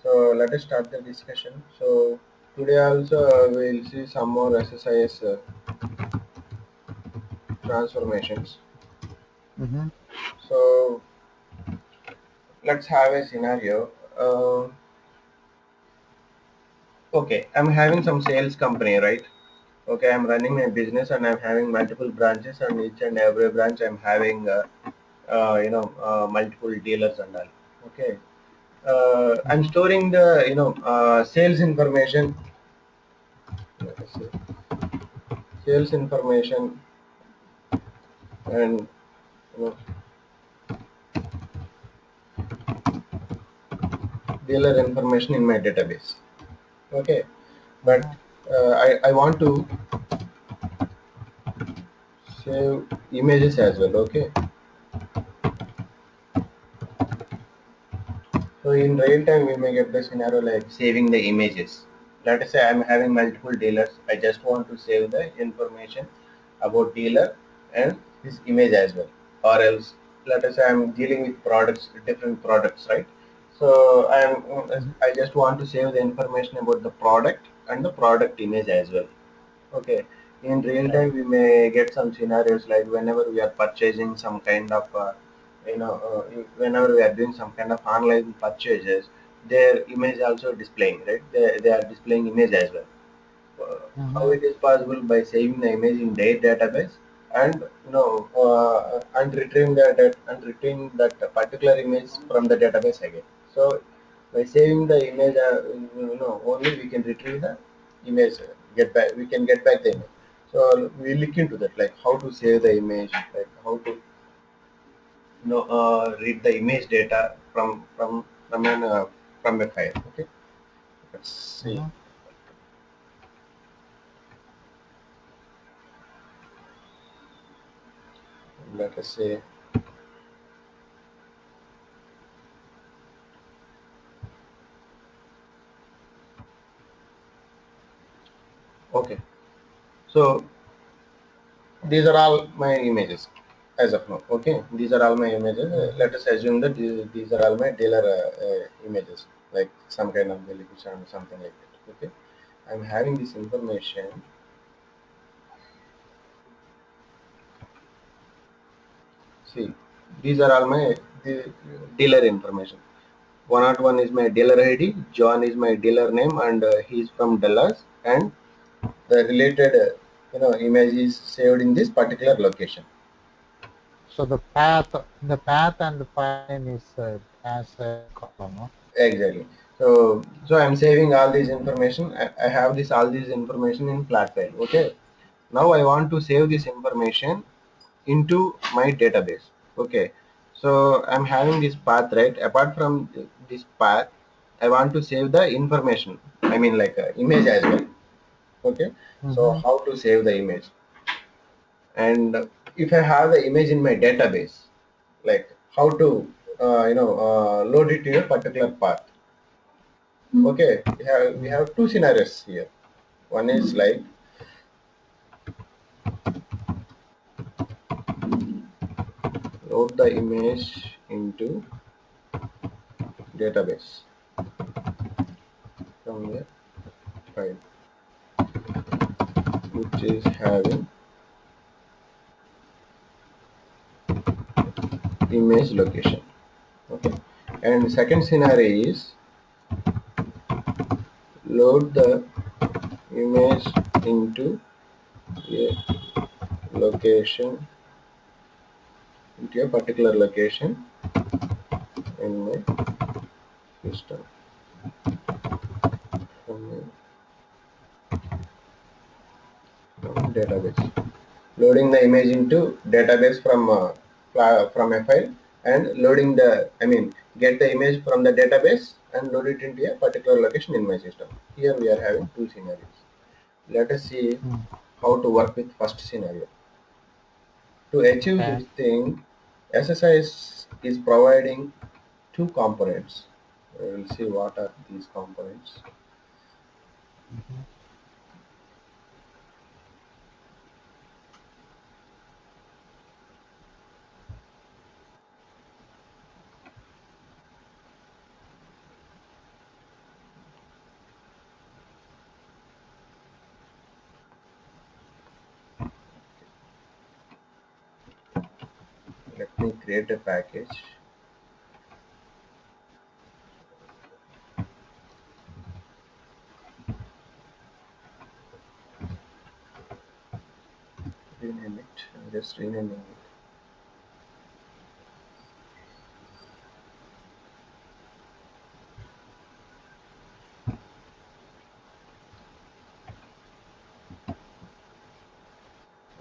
So let us start the discussion. So today also we'll see some more exercise transformations. Mm-hmm. So let's have a scenario. Uh, okay, I'm having some sales company, right? Okay, I'm running my business and I'm having multiple branches, and each and every branch I'm having multiple dealers and all. Okay, I'm Mm-hmm. storing the sales information. Let us see, sales information and you know dealer information in my database. Okay, but Mm-hmm. I want to save images as well. Okay, so in real time we may get the scenario like saving the images. Let us say I'm having multiple dealers. I just want to save the information about dealer and his image as well. Or else, let us say I'm dealing with products, different products, right? So I just want to save the information about the product and the product image as well. Okay. In real Right. time, we may get some scenarios like whenever we are purchasing some kind of, whenever we are doing some kind of online purchases, their image also displaying, right? They are displaying image as well. How Mm-hmm. it is possible by saving the image in their database and and retrieving that particular image from the database again. So by saving the image, only we can retrieve the image, get back. We can get back the image. So we look into that, like how to save the image, like how to read the image data from a file. Okay, let's see. Mm-hmm. Let us say. Okay, so these are all my images as of now. Okay, these are all my images. Mm-hmm. Let us assume that these are all my dealer images, like some kind of delegation or something like that. Okay, I'm having this information. See, these are all my dealer information. 101 is my dealer ID, John is my dealer name, and he's from Dallas, and the related image is saved in this particular location. So the path and the file name is as a column. No? Exactly. So I'm saving all this information. I have this all this information in flat file. Okay. Now I want to save this information into my database. Okay. So I'm having this path, right. Apart from this path, I want to save the information. I mean, like image as well. Okay. So Mm-hmm. how to save the image? And if I have the image in my database, like how to load it to a particular path. Okay, we have two scenarios here. One is like load the image into database from the file, which is having image location. Okay, and second scenario is load the image into a location, into a particular location in my system from database. Loading the image into database from a file, and loading the get the image from the database and load it into a particular location in my system. Here we are having two scenarios. Let us see Mm. how to work with first scenario. To achieve Okay. this thing, SSIS is providing two components. We will see what are these components. Mm-hmm. me create a package. Rename it. I'm just renaming it.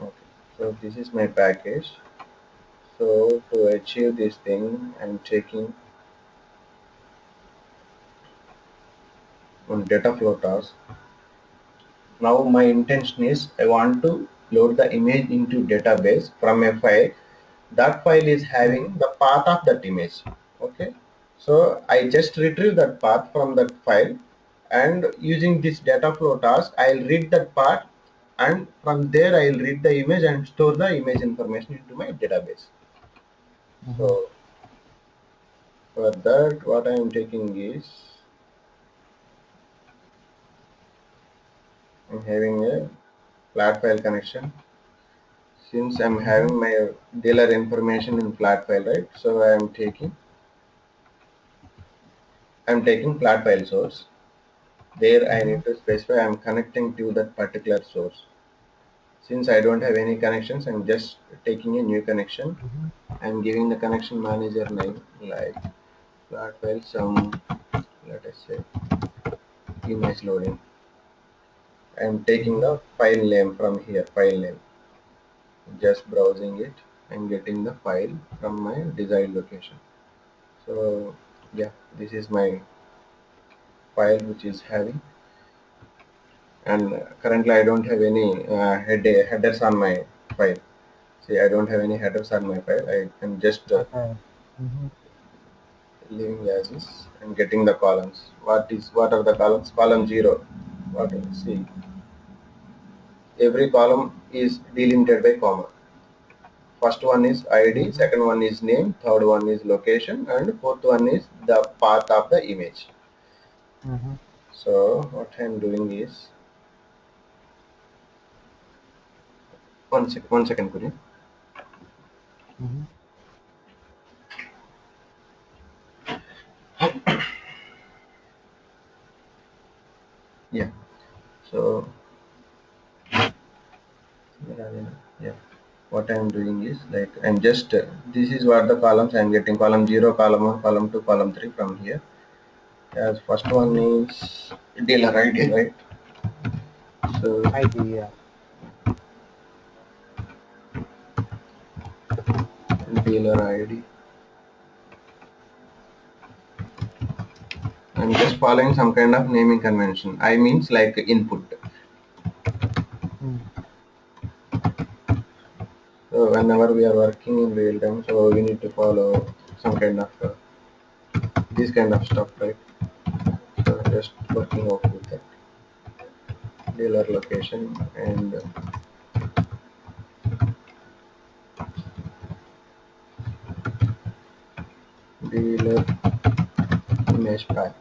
Okay, so this is my package. So to achieve this thing, I'm taking on data flow task. Now my intention is I want to load the image into database from a file. That file is having the path of that image. Okay, so I just retrieve that path from that file, and using this data flow task, I'll read that path, and from there I'll read the image and store the image information into my database. Mm-hmm. So for that, what I am taking is I'm having a flat file connection. Since I'm Mm-hmm. having my dealer information in flat file, right? So I'm taking flat file source. There I Mm-hmm. need to specify I'm connecting to that particular source. Since I don't have any connections, I'm just taking a new connection. Mm-hmm. I'm giving the connection manager name like flat file some, let us say, image loading. I'm taking Mm-hmm. the file name from here, file name. Just browsing it and getting the file from my desired location. So yeah, this is my file which is having, and currently I don't have any headers on my file. See, I don't have any headers on my file. I am just Okay. Mm-hmm. leaving as is and getting the columns. What are the columns? Column 0. See, every column is delimited by comma. First one is ID, Mm-hmm. second one is name, third one is location, and fourth one is the path of the image. Mm-hmm. So what I am doing is, one second, could you? Mm-hmm. Yeah. So yeah, what I'm doing is like I'm just this is what the columns I'm getting: column 0, column 1, column 2, column 3 from here. As first one Mm-hmm. is dealer ID, right? So Idea. dealer ID. I'm just following some kind of naming convention. I means like input. Mm. So whenever we are working in real time, so we need to follow some kind of this kind of stuff, right? So just working out with that dealer location and dealer image path.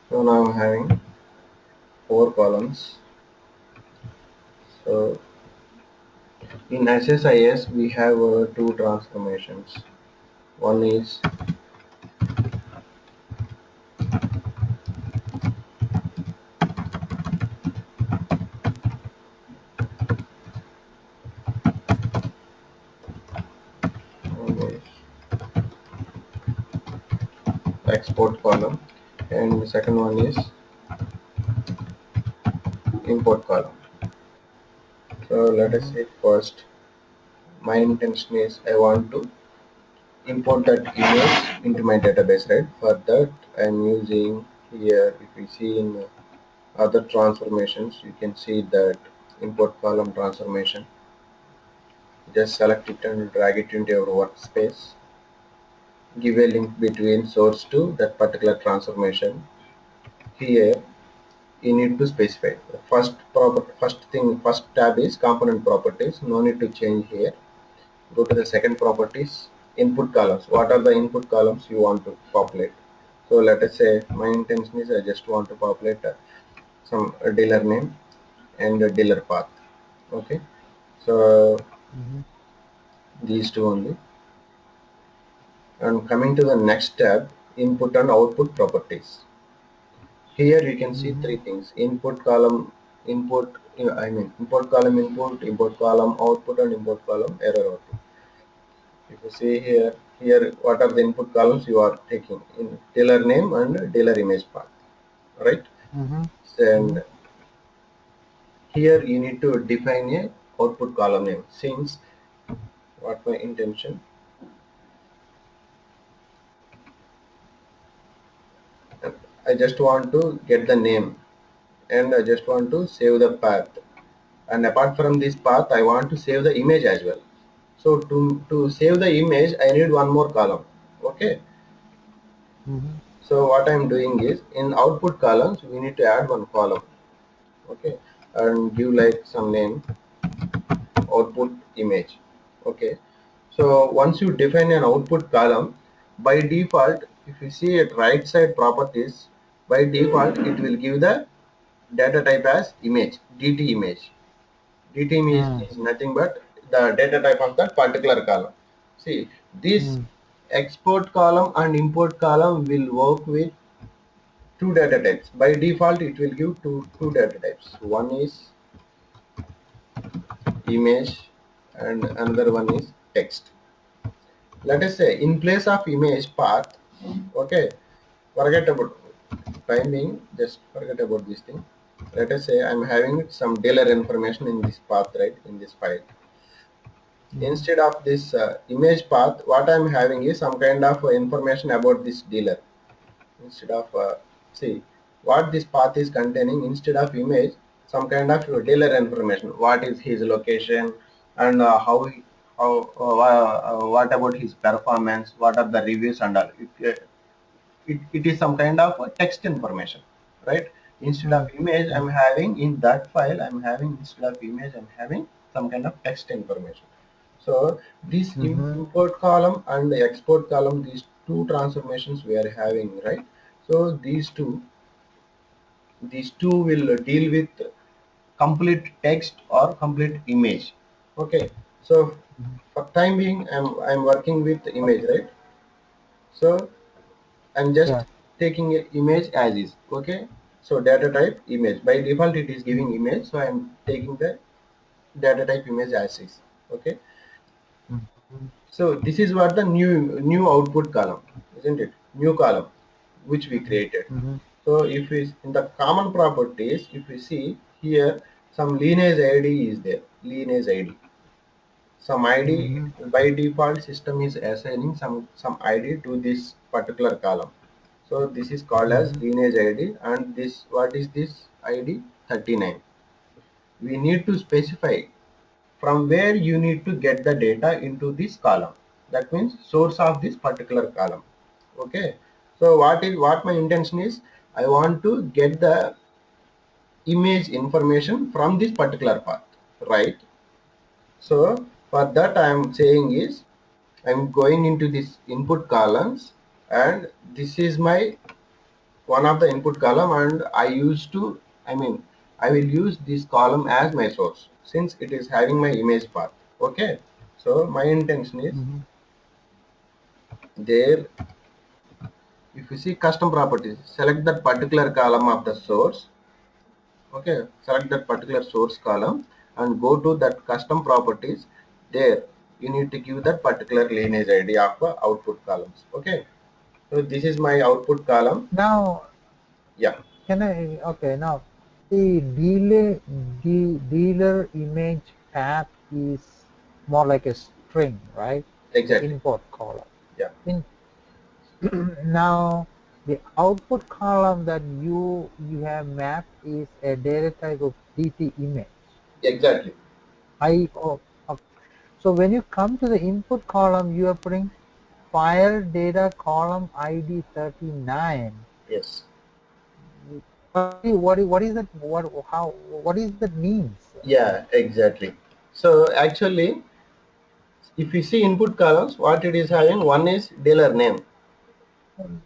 So now I'm having four columns. So in SSIS we have two transformations. One is one is export column, and the second one is import column. So let us Mm-hmm. say first, my intention is I want to import that image into my database, right? For that I'm using here, if you see in other transformations, you can see that import column transformation. Just select it and drag it into your workspace. Give a link between source to that particular transformation. Here you need to specify the first tab is component properties. No need to change here. Go to the second properties, input columns. What are the input columns you want to populate? So let us say my intention is I just want to populate some dealer name and a dealer path. Okay, so Mm-hmm. These two only. And coming to the next tab, input and output properties. Here you can see Mm-hmm. three things: input column, input, input column input, import column output, and import column error output. If you see here what are the input columns you are taking in dealer name and dealer image path, right? Mm-hmm. Mm-hmm. And here you need to define a output column name. Since what my intention, I just want to get the name and I just want to save the path. And apart from this path, I want to save the image as well. So to save the image, I need one more column. Okay. Mm-hmm. So what I'm doing is in output columns, we need to add one column. Okay, and give like some name, output image. Okay. So once you define an output column, by default, if you see at right side properties, by default it will give the data type as image, DT image. DT image is nothing but the data type of that particular column. See, this Mm-hmm. export column and import column will work with two data types. By default, it will give two data types. One is image and another one is text. Let us say in place of image path, okay, forget about timing, just forget about this thing. Let us say I'm having some dealer information in this path, right, in this file. Mm-hmm. Instead of this image path, what I'm having is some kind of information about this dealer. Instead of see what this path is containing, instead of image, some kind of dealer information. What is his location and what about his performance? What are the reviews and all? It is some kind of text information, right? Instead of image, I'm having in that file, I'm having instead of image, I'm having some kind of text information. So this Mm-hmm. import column and the export column, these two transformations we are having, right? So these two will deal with complete text or complete image. Okay. So for time being, I'm working with image, Okay. right? So I'm just Yeah. taking a image as is. Okay. So data type image. By default, it is giving image. So I'm taking the data type image as is. Okay. Mm-hmm. So this is what the new output column, isn't it? New column, which we created. Mm-hmm. So if we in the common properties, if we see here, some lineage ID is there. Lineage ID. Some ID Mm-hmm. by default system is assigning some ID to this particular column. So this is called as Mm-hmm. lineage ID, and this what is this ID 39. We need to specify from where you need to get the data into this column. That means source of this particular column. Okay. So what my intention is, I want to get the image information from this particular path, right? So for that I am saying is I'm going into this input columns, and this is my one of the input column, and I will use this column as my source since it is having my image path. Okay. So my intention is Mm-hmm. there. If you see custom properties, select that particular column of the source. Okay, select that particular source column and go to that custom properties. There you need to give that particular lineage ID of output columns. Okay. So this is my output column. Now, Yeah, can I? Okay. Now, the dealer image path is more like a string, right? The exactly. import column. Yeah, In now, the output column that you have mapped is a data type of DT image. exactly. Okay. So when you come to the input column, you are putting file data column ID 39. Yes. What is that? What is that means? Yeah, exactly. So actually, if you see input columns, what it is having, one is dealer name.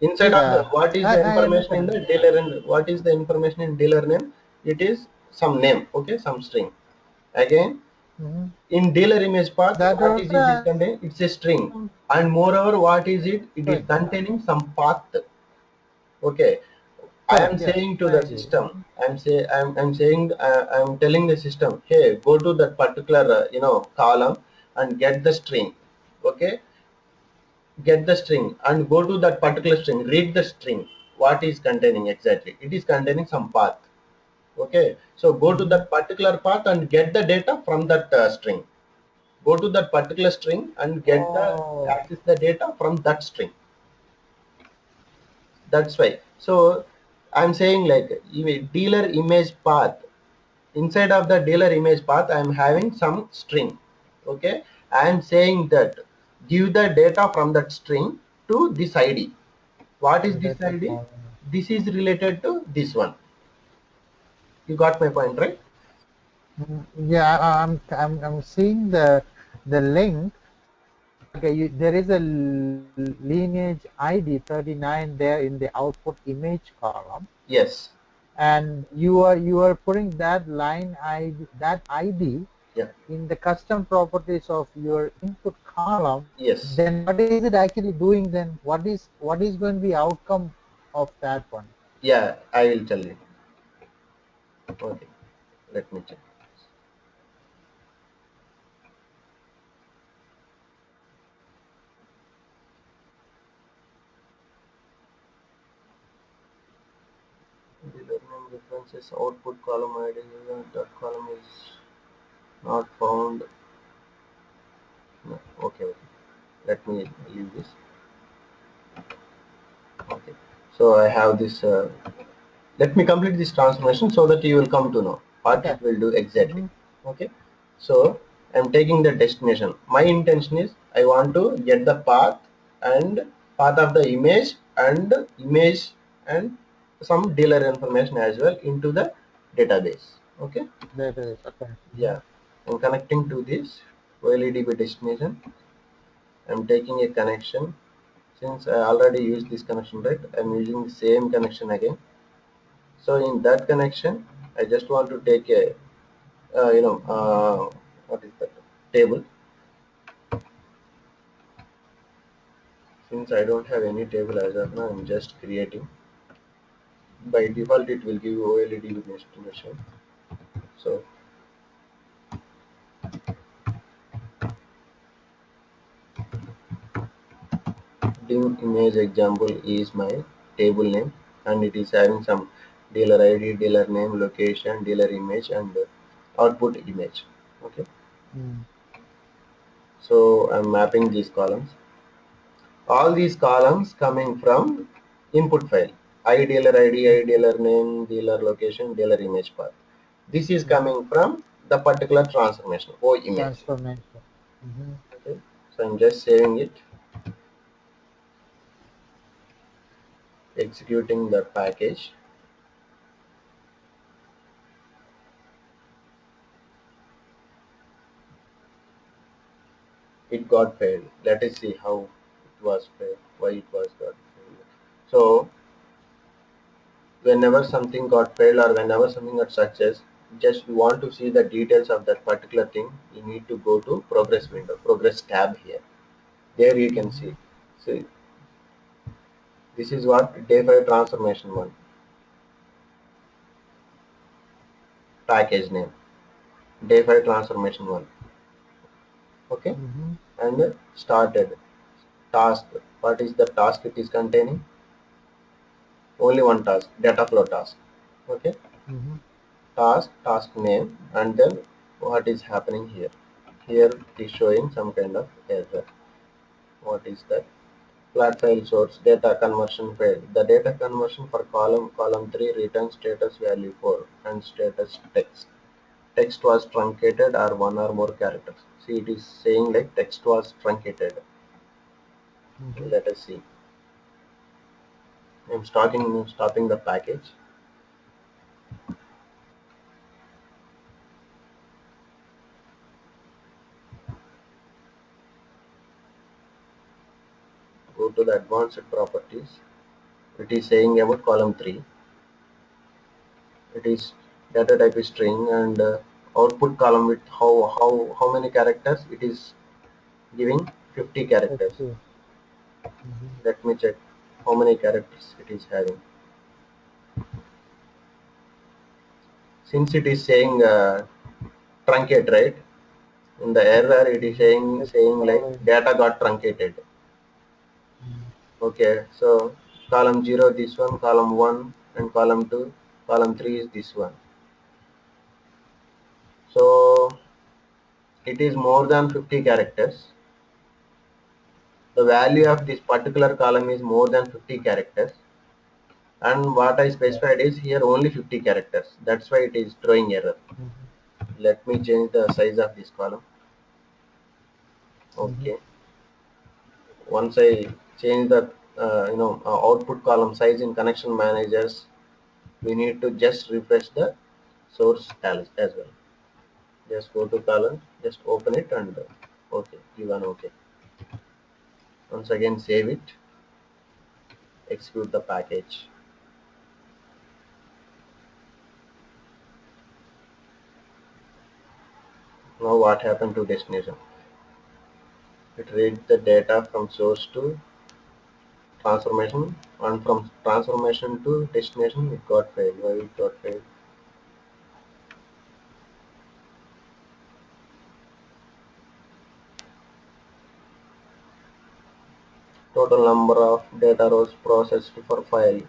Inside of the Yeah, what is the I information in understand. the dealer and what is the information in dealer name? It is some name, okay, some string. Again, Mm-hmm. In dealer image path, That what is also it is has contained? It's a string, some and moreover, what is it? It is string. containing some path. Okay, I am Correct. Yes, saying to I the agree. system. I'm saying I'm telling the system, hey, go to that particular column and get the string. Okay, get the string and go to that particular string. Read the string. What is containing exactly? It is containing some path. Okay, so go to Mm-hmm. that particular path and get the data from that string. Go to that particular string and get the Oh, access the data from that string. That's why. So I'm saying like dealer image path, inside of the dealer image path I am having some string. Okay, I am saying that give the data from that string to this id. What is this data id? column. This is related to this one. You got my point, right? Yeah, I'm seeing the link. Okay, there is a lineage ID 39 there in the output image column, Yes. and you are putting that line ID, that ID, Yeah. in the custom properties of your input column. Yes. Then what is it actually doing? Then what is going to be outcome of that one? Yeah, I will tell you. Okay, let me check. Dealer name references output column ID. That column is not found. No. Okay, okay. Let me leave this. Okay. So I have this. Let me complete this transformation so that you will come to know what Okay. it will do exactly. Mm-hmm. Okay. So I'm taking the destination. My intention is I want to get the path and path of the image and some dealer information as well into the database. Okay. That is okay. Mm-hmm. Yeah. I'm connecting to this OLEDB destination. I'm taking a connection. Since I already used this connection, right, I'm using the same connection again. So in that connection I just want to take a what is that table. Since I don't have any table as of now, I'm just creating. By default it will give OLED with destination. So dim image example is my table name, and it is having some dealer id, dealer name, location, dealer image, and output image. Okay, Mm. so I'm mapping these columns. All these columns coming from input file: I dealer id, I Mm-hmm. dealer name, dealer location, dealer image path. This is Mm-hmm. coming from the particular transformation or image. Transformation. Mm-hmm. Okay, so I'm just saving it, executing the package. It got failed. Let us see how it was failed, why it was got failed. So whenever something got failed or whenever something got success, just you want to see the details of that particular thing, you need to go to progress window, progress tab here. There you can Mm-hmm. see this is what day 5 transformation one, package name day 5 transformation one. Okay, Mm-hmm. and started task. What is the task it is containing? Only one task, data flow task. Okay, Mm-hmm. task name, and then what is happening here? Here it is showing some kind of error. What is that? Flat file source data conversion failed. The data conversion for column 3 returns status value 4 and status text. Text was truncated or one or more characters. See, it is saying like text was truncated. Mm-hmm. Let us see. I'm stopping the package. Go to the advanced properties. It is saying about column 3. It is data type is string, and output column with how many characters it is giving. 50 characters. 50. Mhm. Let me check how many characters it is having. Since it is saying truncate, right? In the error it is saying It's saying like showing. data got truncated. Mhm. Okay, so column 0 this one, column 1 and column 2, column 3 is this one. So it is more than 50 characters. The value of Mhm. this particular column is more than 50 characters, and what I Yeah. specified is here only 50 characters. That's why it is throwing error. Mhm. Let me change the size of this column. Mhm. Okay, once I change the output column size in connection managers, we need to just refresh the source as well. Just go to column, just open it and okay, give an okay. Once again save it, execute the package. Now what happened to destination? It reads the data from source to transformation, and from transformation to destination it got failed. Why it got failed? Total number of data rows processed for file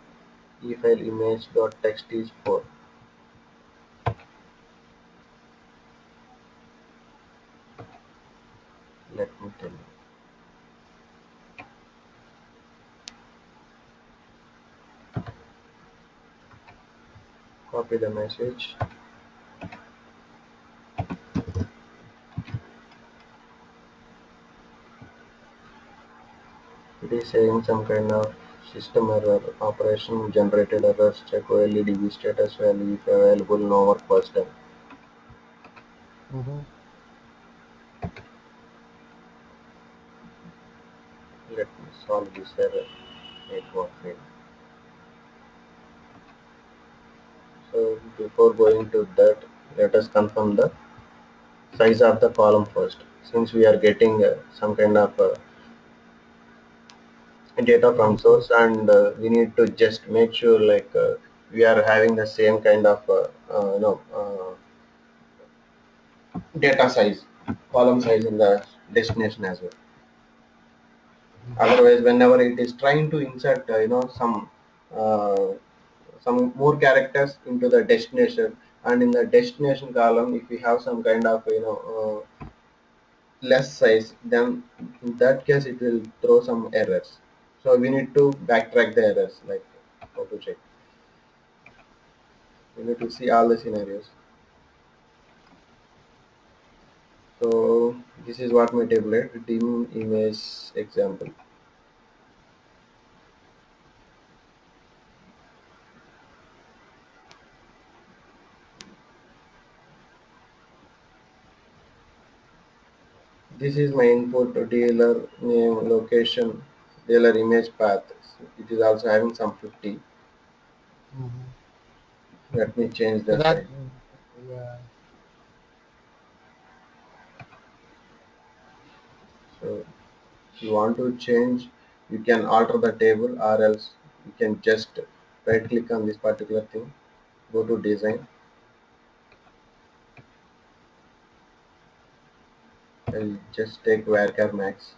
e-file image.txt is 4. Let me tell you. Copy the message. It is saying some kind of system error, operation generated errors, check OLEDB status value if available, no work was done. Mhm. Let me solve this error. It was failed. So before going to that, let us confirm the size of the column first. Since we are getting some kind of data from Mhm. source, and we need to just make sure like we are having the same kind of data size, column size in the destination as well. Mhm. Otherwise, whenever it is trying to insert uh, some more characters into the destination, and in the destination column if we have some kind of less size, then in that case it will throw some errors. So we need to backtrack the errors, like how to check. We need to see all the scenarios. So this is what my tablet dim image example. This is my input dealer name, location, dealer image path. It is also having some 50. Mhm. Let me change So the that, size. yeah. So if you want to change, you can alter the table, or else you can just right click on this particular thing, go to design. I'll just take varchar max.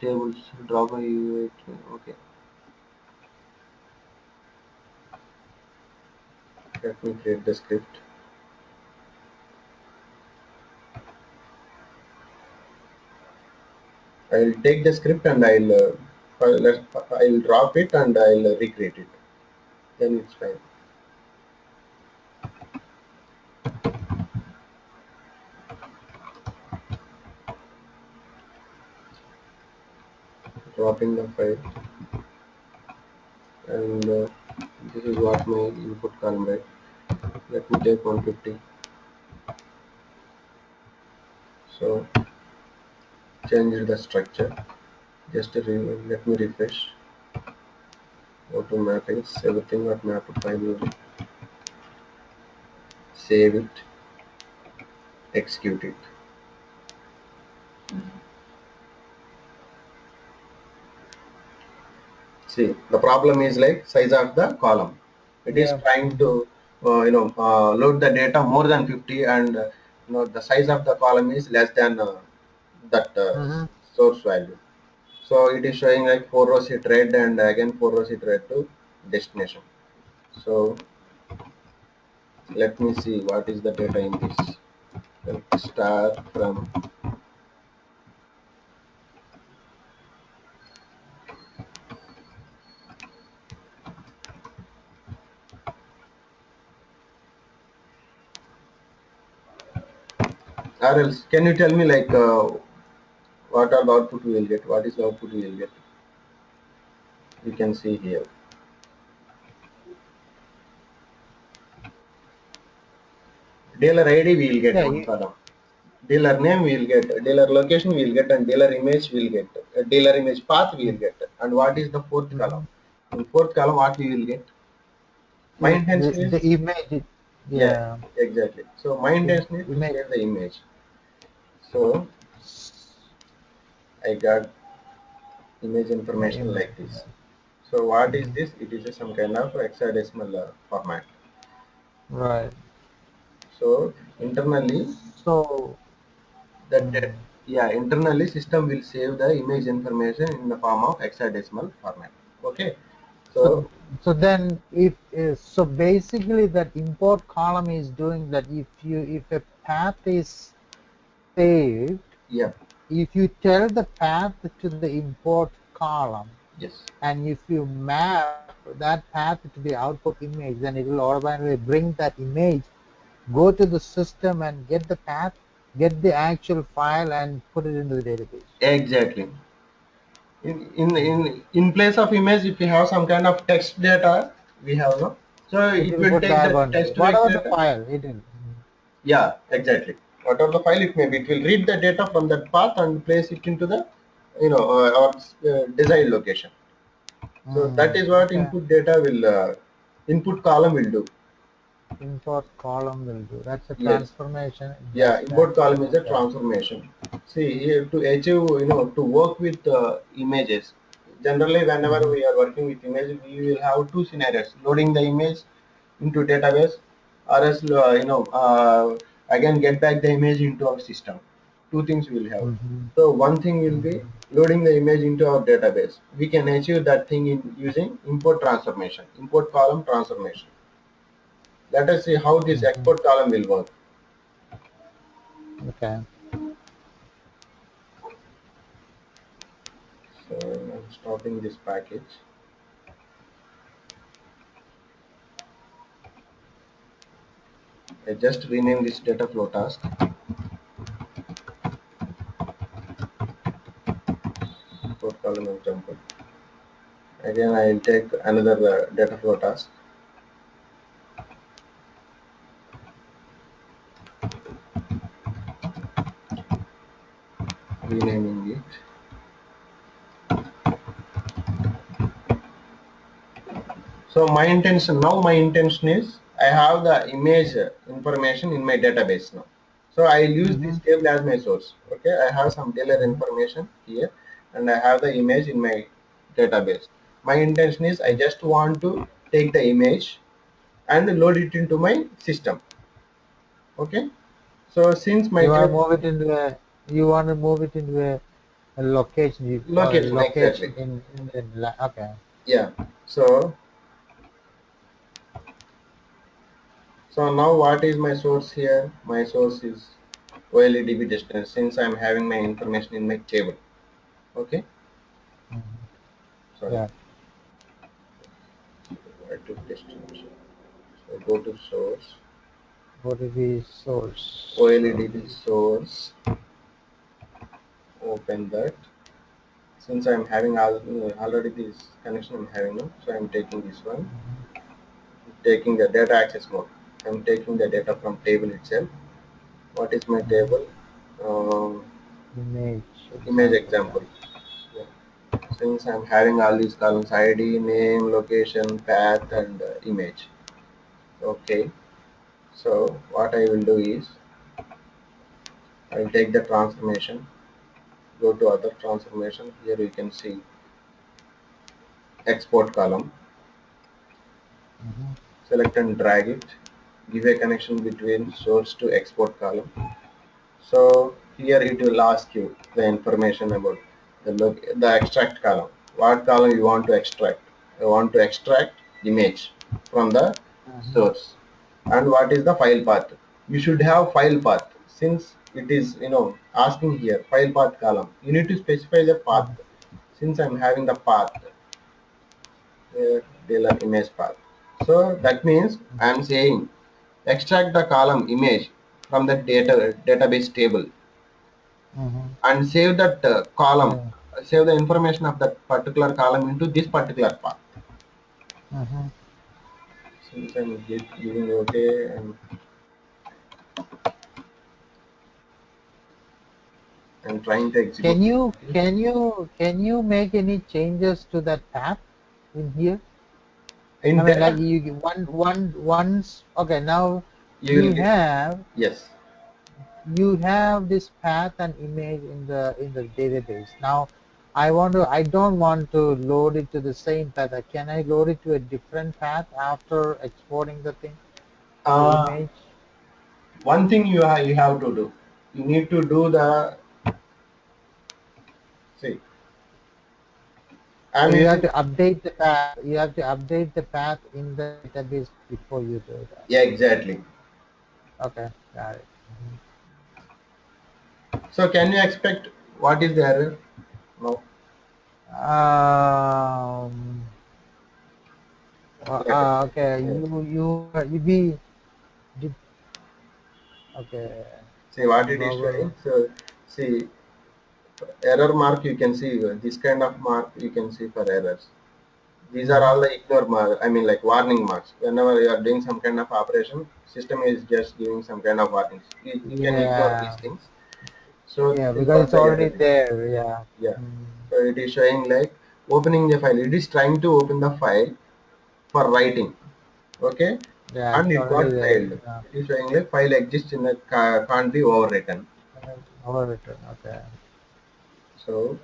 Tables drop by okay. Let me create the script. I'll take the script and I'll drop it and I'll recreate it. Then it's fine. Dropping the file, and this is what my input column, right? Let me take 150. So change the structure. Just let me refresh. Go to mappings, everything got mapped file, save it, execute it. See, the problem is like size of the column. It is Yeah. trying to load the data more than 50, and the size of the column is less than that Mm-hmm. source value. So it is showing like 4 rows hit red and again 4 rows hit red to destination. So let me see what is the data in this. Let's start from, or else can you tell me like what are the output we will get? What is the output we will get? You can see here. Dealer ID we will get Yeah. one column. Dealer name we will get. Dealer location we will get, and dealer image we will get. Dealer image path we will get. And what is the fourth column? Mm-hmm. In fourth column, what we will get? My intention is, The image. yeah, Yeah. exactly. So my intention is to Image. save the image. So I got image The information image. like this. So what is Mm-hmm. this? It is some kind of hexadecimal format. Right. So internally, So. that Mm. yeah, internally system will save the image information in the form of hexadecimal format. Okay. So So, so then if so basically that import column is doing that if a path is saved, yeah, if you tell the path to the import column yes, and if you map that path to the output image, then it will automatically bring that image, go to the system and get the path, get the actual file and put it into the database. exactly. Mhm. In place of image, if we have some kind of text data, we have no. So It it will will put take that the one, text based whatever the data. file it will. Mhm. Yeah, exactly. Whatever the file it may be, it Mhm. will read the data from that path and place it into the our desired location. So that is what Okay. input column will do. Import column will do. That's a Yes. transformation. It Yeah, does that. import column is a Okay. transformation. See, here to achieve, to work with images. Generally, whenever Hmm. we are working with image, we will have two scenarios: loading the image into database, or else, again get back the image into our system. Two things we will have. Hmm. So one thing will be Hmm. loading the image into our database. We can achieve that thing in using import transformation, import column transformation. Let us see how this Hmm. export column will work. Okay. So I'm stopping this package. I just rename this data flow task. Import column example. Again, I will take another data flow task, renaming it. So my intention is I have the image information in my database now. So I will use this Hmm. table as my source. Okay, I have some dealer Hmm. information here, and I have the image in my database. My intention is I just want to take the image and load it into my system. Okay, so since my You want to table move it into a. You want to move it into a location. You location exactly. location in okay. Yeah. So now what is my source here? My source is OLEDB distance since I'm having my information in my table. Okay. Hmm. Sorry. Yeah. I took destination. So go to source. Go to the source. OLEDB Okay. source. Open that. Since I'm having already this connection I'm having now, so I'm taking this one. Hmm. Taking the data access mode. I'm taking the data from table itself. What is my Hmm. table? Um, Image Image example. Yeah. example. Yeah. since I'm having all these columns: ID, name, location, path, and image. Okay, so what I will do is I'll take the transformation, go to other transformation. Here you can see export column, Mhm. select and drag it, give a connection between source to export column. So here it will ask you the information about the extract column. What column you want to extract? I want to extract image from the Mhm. source. And what is the file path? You should have file path. Since it is asking here file path column, you need to specify the path. Mhm. Since I'm having the path, dealer image path. So that means I'm saying extract the column image from the database table Mhm. and save that column, Yeah. save the information of that particular column into this particular path. Mhm. Since I'm giving okay and I'm trying to execute. Can you make any changes to that path in here? I In mean, like there, you once. Okay, now you will you get have yes. you have this path and image in the database. Now, I don't want to load it to the same path. Can I load it to a different path after exporting the Uh, image? One thing you have to do, you need to do the see. So I'm you have using to update the path. You have to update the path in the database before you do that. yeah exactly. Okay, got it. Mhm. So can you expect what is the error? No, Um. let us Okay. yeah. You be did okay. See what it is showing. Global. So see error mark you can see this kind of mark you can see for errors. These are all Mm-hmm. the ignore mark. I mean like warning marks. Whenever you are doing some kind of operation, system is just giving some kind of warnings. You can ignore these Yeah. things. So Yeah, this is because what it's the error already is. there. Yeah. Yeah. Mm. So it is showing like opening the file. It is trying to open the file for writing. Okay. Yeah, And it's it already got there. failed. Yeah. It is showing like file exists in the can't be overwritten. Overwritten. Okay. So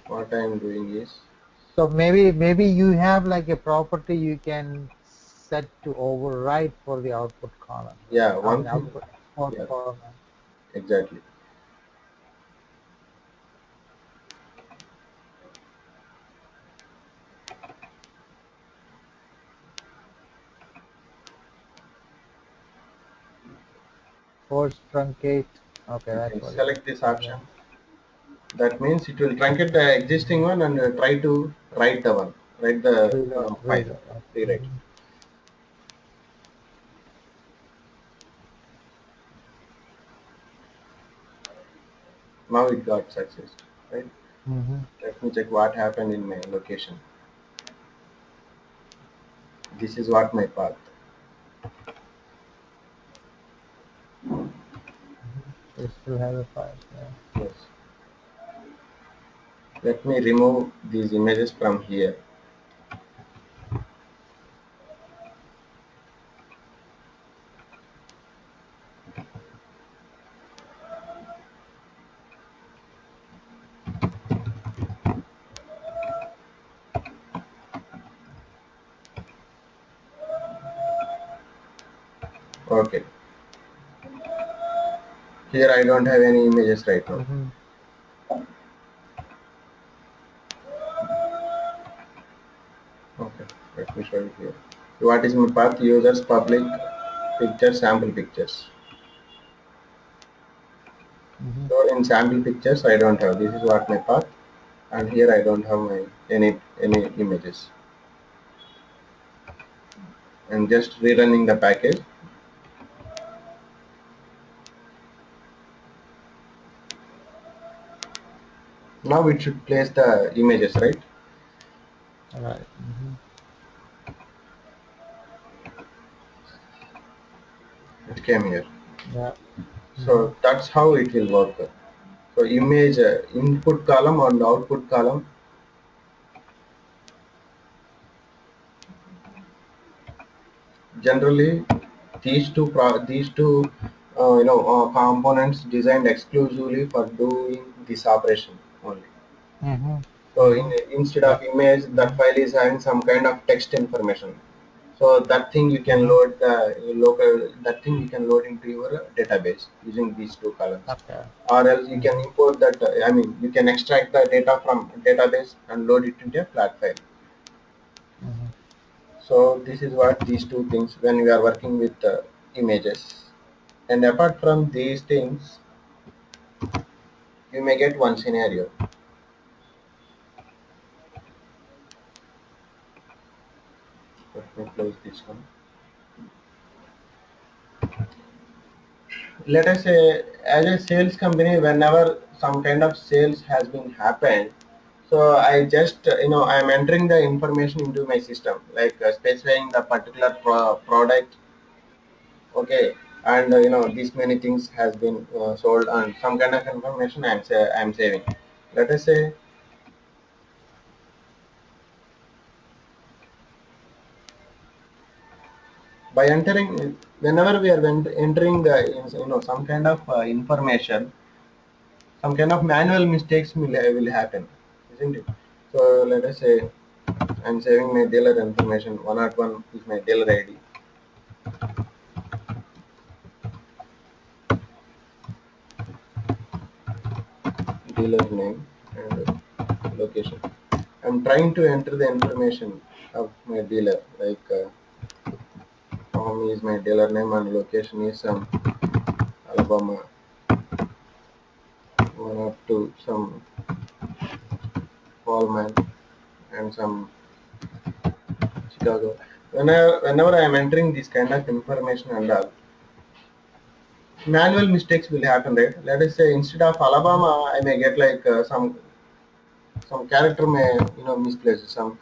what I am doing is So maybe you have like a property you can set to override for the output column, right? yeah I one mean thing output export yeah column. exactly. Force truncate. Okay, You that's can what you select this option. okay. That means it will truncate the existing one and try to write the Reload, file, reload. Okay. rewrite. Mm-hmm. Now it got success, right? Mm-hmm. Let me check what happened in my location. This is what my path. Mm-hmm. So you still have the file. Yeah. Yes. Let me remove these images from here. Okay. Here I don't have any images right now. Mm-hmm. Okay. Let me show you here. What is my path? Users, public, pictures, sample pictures. Mm-hmm. So in sample pictures I don't have. This is what my path, and here I don't have my any images. I'm just rerunning the package. Now it should place the images, right? All right. Mm-hmm. It came here. Yeah. Mm-hmm. So that's how it will work. So image input column and output column. Generally, these two components designed exclusively for doing this operation only. Mm-hmm. So Mm-hmm. instead of Yep. image, that Mm-hmm. file is having some kind of text information. So that thing you can Mm-hmm. load the local. That thing you can load into your database using these two columns, Okay. or else you can Mm-hmm. import that. I mean, you can extract the data from database and load it into a flat file. Mm-hmm. So this is what these two things when we are working with images. And apart from these things, you may get one scenario. Let me close this one. Let us say, as a sales company, whenever some kind of sales has been happened, so I just I am entering the information into my system, like specifying the particular product, okay, and these many things has been sold, and some kind of information I'm saving. Let us say by entering, whenever we are entering some kind of information, some kind of manual mistakes will happen, isn't it? So let us say I'm saving my dealer information. 101 is my dealer ID, dealer name, and location. I'm trying to enter the information of my dealer, like home is my dealer name and location is some Alabama, one up to some Fallman and some Chicago. Whenever I am entering this kind of information and all, manual mistakes will happen, right? Let us say instead of Alabama, I may get like some character may misplaced some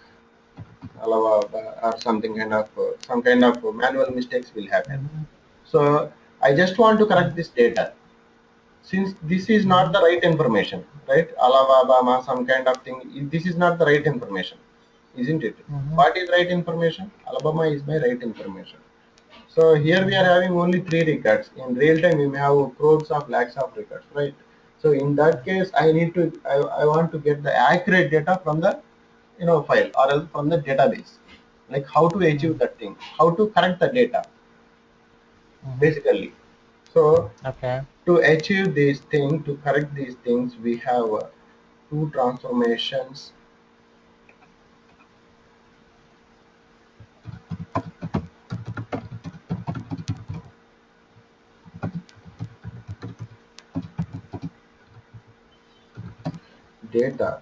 Alabama or something kind of manual mistakes will happen. Mm-hmm. So I just want to correct this data since this is not Mm-hmm. the right information, right? Alabama, some kind of thing. This is not the right information, isn't it? Mm-hmm. What is right information? Alabama is my right information. So here we are Mm-hmm. having only three records. In real time, we may have crores of lakhs of records, right? So in that case, I want to get the accurate data from the file or else from the database. Like how to achieve Mm-hmm. that thing, how to correct the data, Mm-hmm. basically. So Okay. to achieve this thing, to correct these things, we have two transformations: data.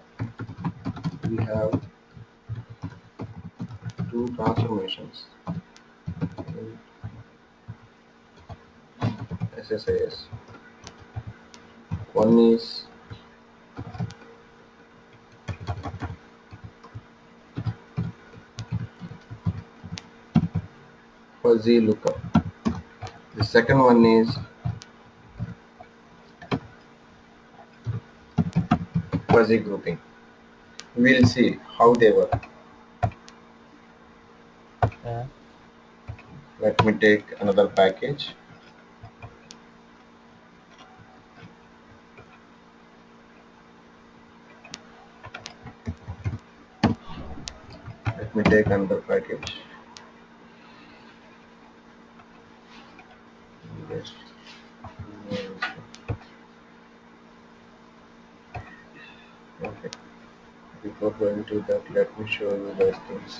We have two transformations in SSIS. One is fuzzy lookup. The second one is fuzzy grouping. We'll see how they work. Yeah. Let me take another package. Let me take another package. Yes. Okay. Before going to that, let me show you those things.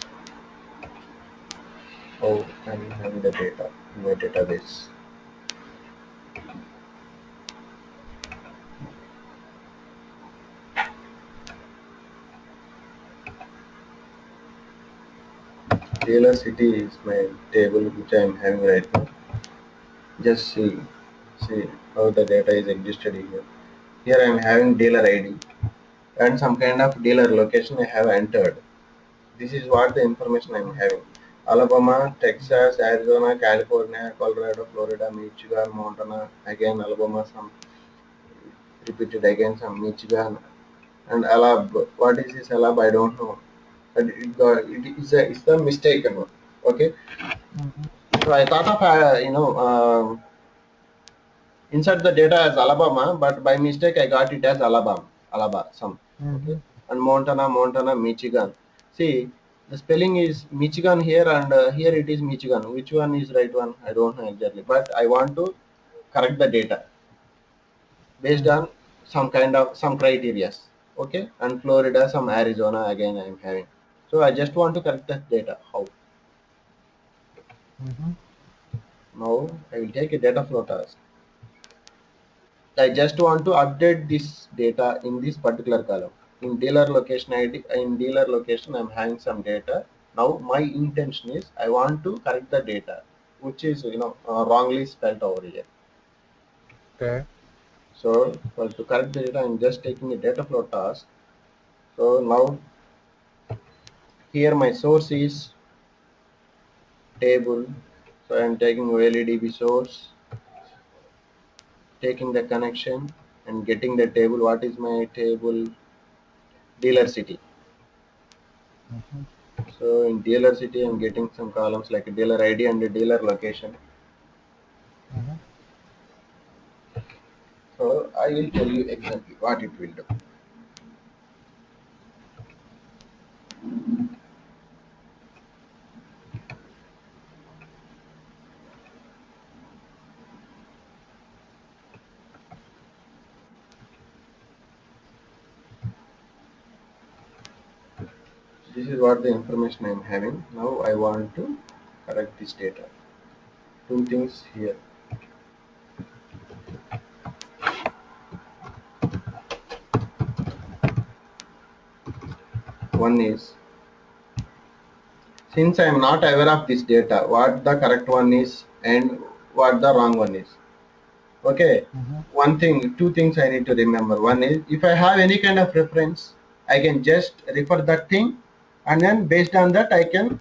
How I'm having the data in my database. Dealer city is my table which I am having right now. Just see how the data is existed here. Here I am having dealer ID and some kind of dealer location I have entered. This is what the information I am having. Alabama, Texas, Arizona, California, Colorado, Florida, Michigan, Montana, again Alabama, some repeated again some Michigan and Alab. What is this Alab? I don't know. But it's the mistaken one. Okay. Mhm. So I thought of insert the data as Alabama, but by mistake I got it as Alabama, some. Okay, Mhm. and Montana, Michigan. See, the spelling is Michigan here, and here it is Michigan. Which one is right one? I don't know exactly, but I want to correct the data based Mhm. on some kind of some criterias. Okay, and Florida, some Arizona again I am having. So I just want to correct the data. How? Mhm. Now I will take a data flow task. I just want to update this data in this particular column. In dealer location ID, in dealer location, I'm having some data. Now my intention is I want to correct the data, which is wrongly spelled over here. Okay. So to correct the data, I'm just taking a data flow task. So now here my source is table. So I'm taking OLEDB source, taking the connection and getting the table. What is my table? Dealer city. Mhm. So in dealer city, I'm getting some columns like a dealer ID and a dealer location. Mhm. So I will tell you exactly what it will do. This is what the information I'm having. Now I want to correct this data. Two things here. One is since I am not aware of this data, what the correct one is and what the wrong one is. Okay. Mhm. One thing, two things I need to remember. One is if I have any kind of reference, I can just refer that thing and then based on that I can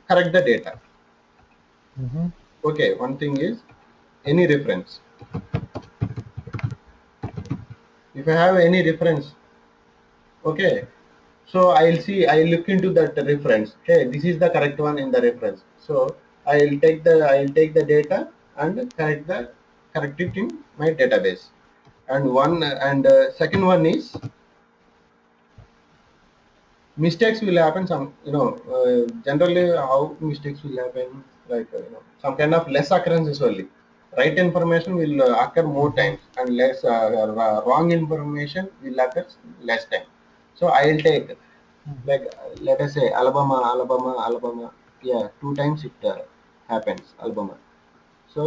correct the data. Mhm. Okay, one thing is any reference. If I have any reference, okay, so I'll look into that reference. Hey, this is the correct one in the reference. So I'll take the data and correct it in my database. And second one is mistakes will happen. Generally how mistakes will happen like some kind of less occurrences only. Right information will occur more Mhm. times and less wrong information will occur less time. So I'll take Mhm. like let us say Alabama. Yeah, two times it happens Alabama. So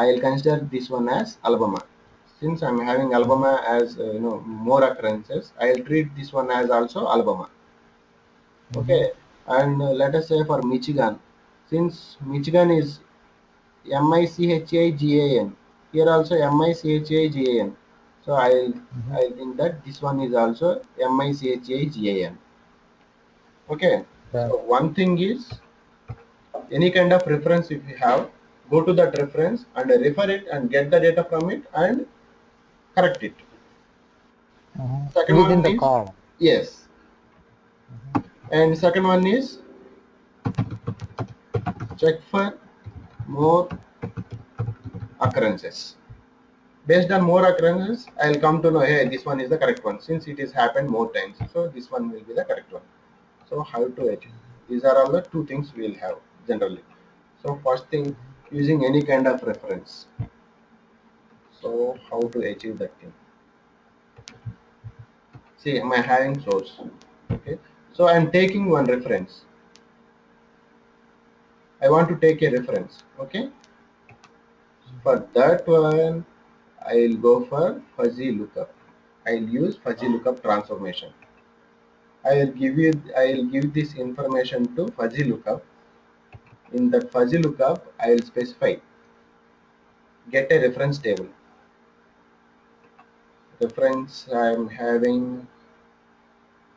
I'll consider this one as Alabama. Since I'm having Mhm. Alabama as more occurrences, I'll treat this one as also Alabama. Mhm. Okay, and let us say for Michigan, since Michigan is Michigan, here also Michigan. So Mhm. I think that this one is also Michigan. Okay, Okay. so one thing is any kind of reference if you have, go to that reference and refer it and get the data from it and correct it. Mhm. Second Within one the is column. yes, Mhm. and second one is check for more occurrences. Based on more occurrences, I'll come to know, hey, this one is the correct one since it has happened more times. So this one will be the correct one. So how to achieve? These are all the two things we'll have generally. So first thing, using any kind of reference. So how to achieve that thing? See, am I having source? Okay. So I'm taking one reference. I want to take a reference. Okay. Mhm. For that one, I'll go for fuzzy lookup. I'll use fuzzy lookup transformation. I'll give this information to fuzzy lookup. In that fuzzy lookup, I'll specify get a reference table. Reference I'm having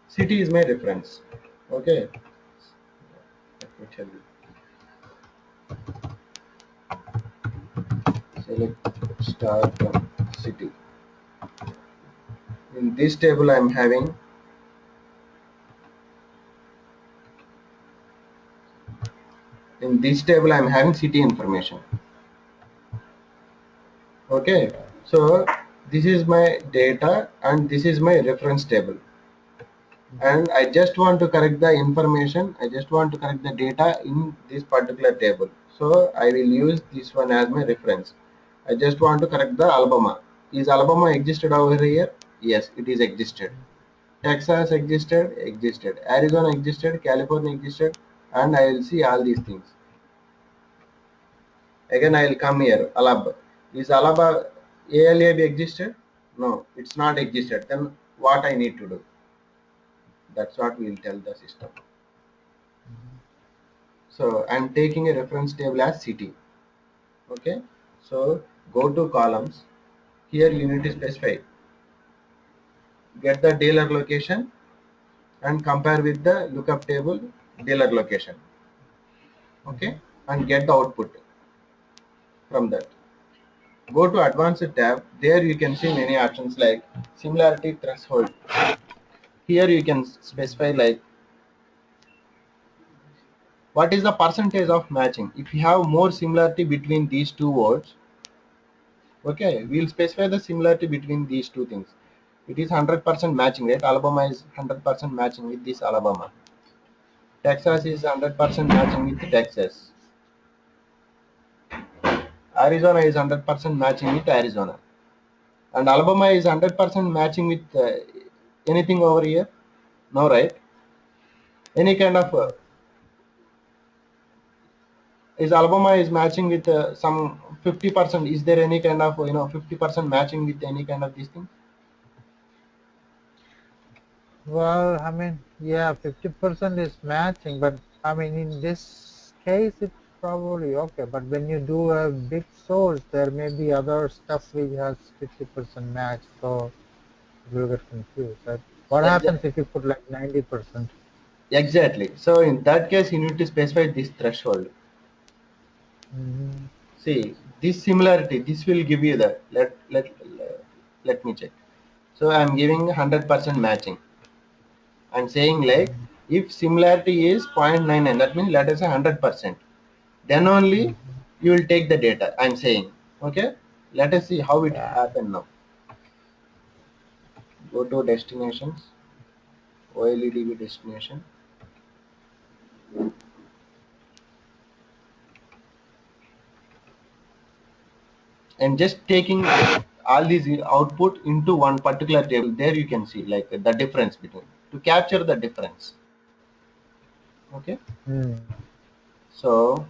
city is my reference. Okay, let me tell you. Select star from city. In this table I'm having, city information. Okay, so this is my data and this is my reference table, Mhm. and I just want to correct the information, I just want to correct the data in this particular table. So I will use this one as my reference. I just want to correct the Alabama. Is Alabama existed over here? Yes, it is existed. Texas existed. Arizona existed, California existed, and I will see all these things. Again, I will come here, Alabama. Is Alabama ALAB existed? No, it's not existed. Then what I need to do? That's what we will tell the system. Mhm. So I'm taking a reference table as city. Okay. So go to columns. Here you need to specify. Get the dealer location and compare with the lookup table dealer location. Okay. Mhm. And get the output from that. Go to advanced tab. There you can see many options like similarity threshold. Here you can Mhm. specify like what is the percentage of matching. If you have more similarity between these two words, okay, we'll specify the similarity between these two things. It is 100% matching, right? Alabama is 100% matching with this Alabama. Texas is Mhm. 100% matching with Texas. Arizona is 100% matching with Arizona. And Alabama is 100% matching with anything over here? No, right? Any kind of is Alabama is matching with some 50%? Is there any kind of 50% matching with any kind of these things? Well, I mean, yeah, 50% is matching, but I mean, in this case, it's probably okay. But when you do a big source, there may be other stuff which has 50% match, so it will get confused. Right? What happens Exactly. if you put like 90%? Exactly. So in that case, you need to specify this threshold. Mm-hmm. See this similarity. This will give you the let me check. So I'm giving 100% matching. I'm saying like Mm-hmm. if similarity is 0.99, that means let us say 100%. Then only Mm-hmm. you will take the data. I'm saying okay. Let us see how it Yeah. happen now. Go to destinations, OLEDB destination, and just taking all these output into one particular table. There you can see like the difference between to capture the difference. Okay. Mm. So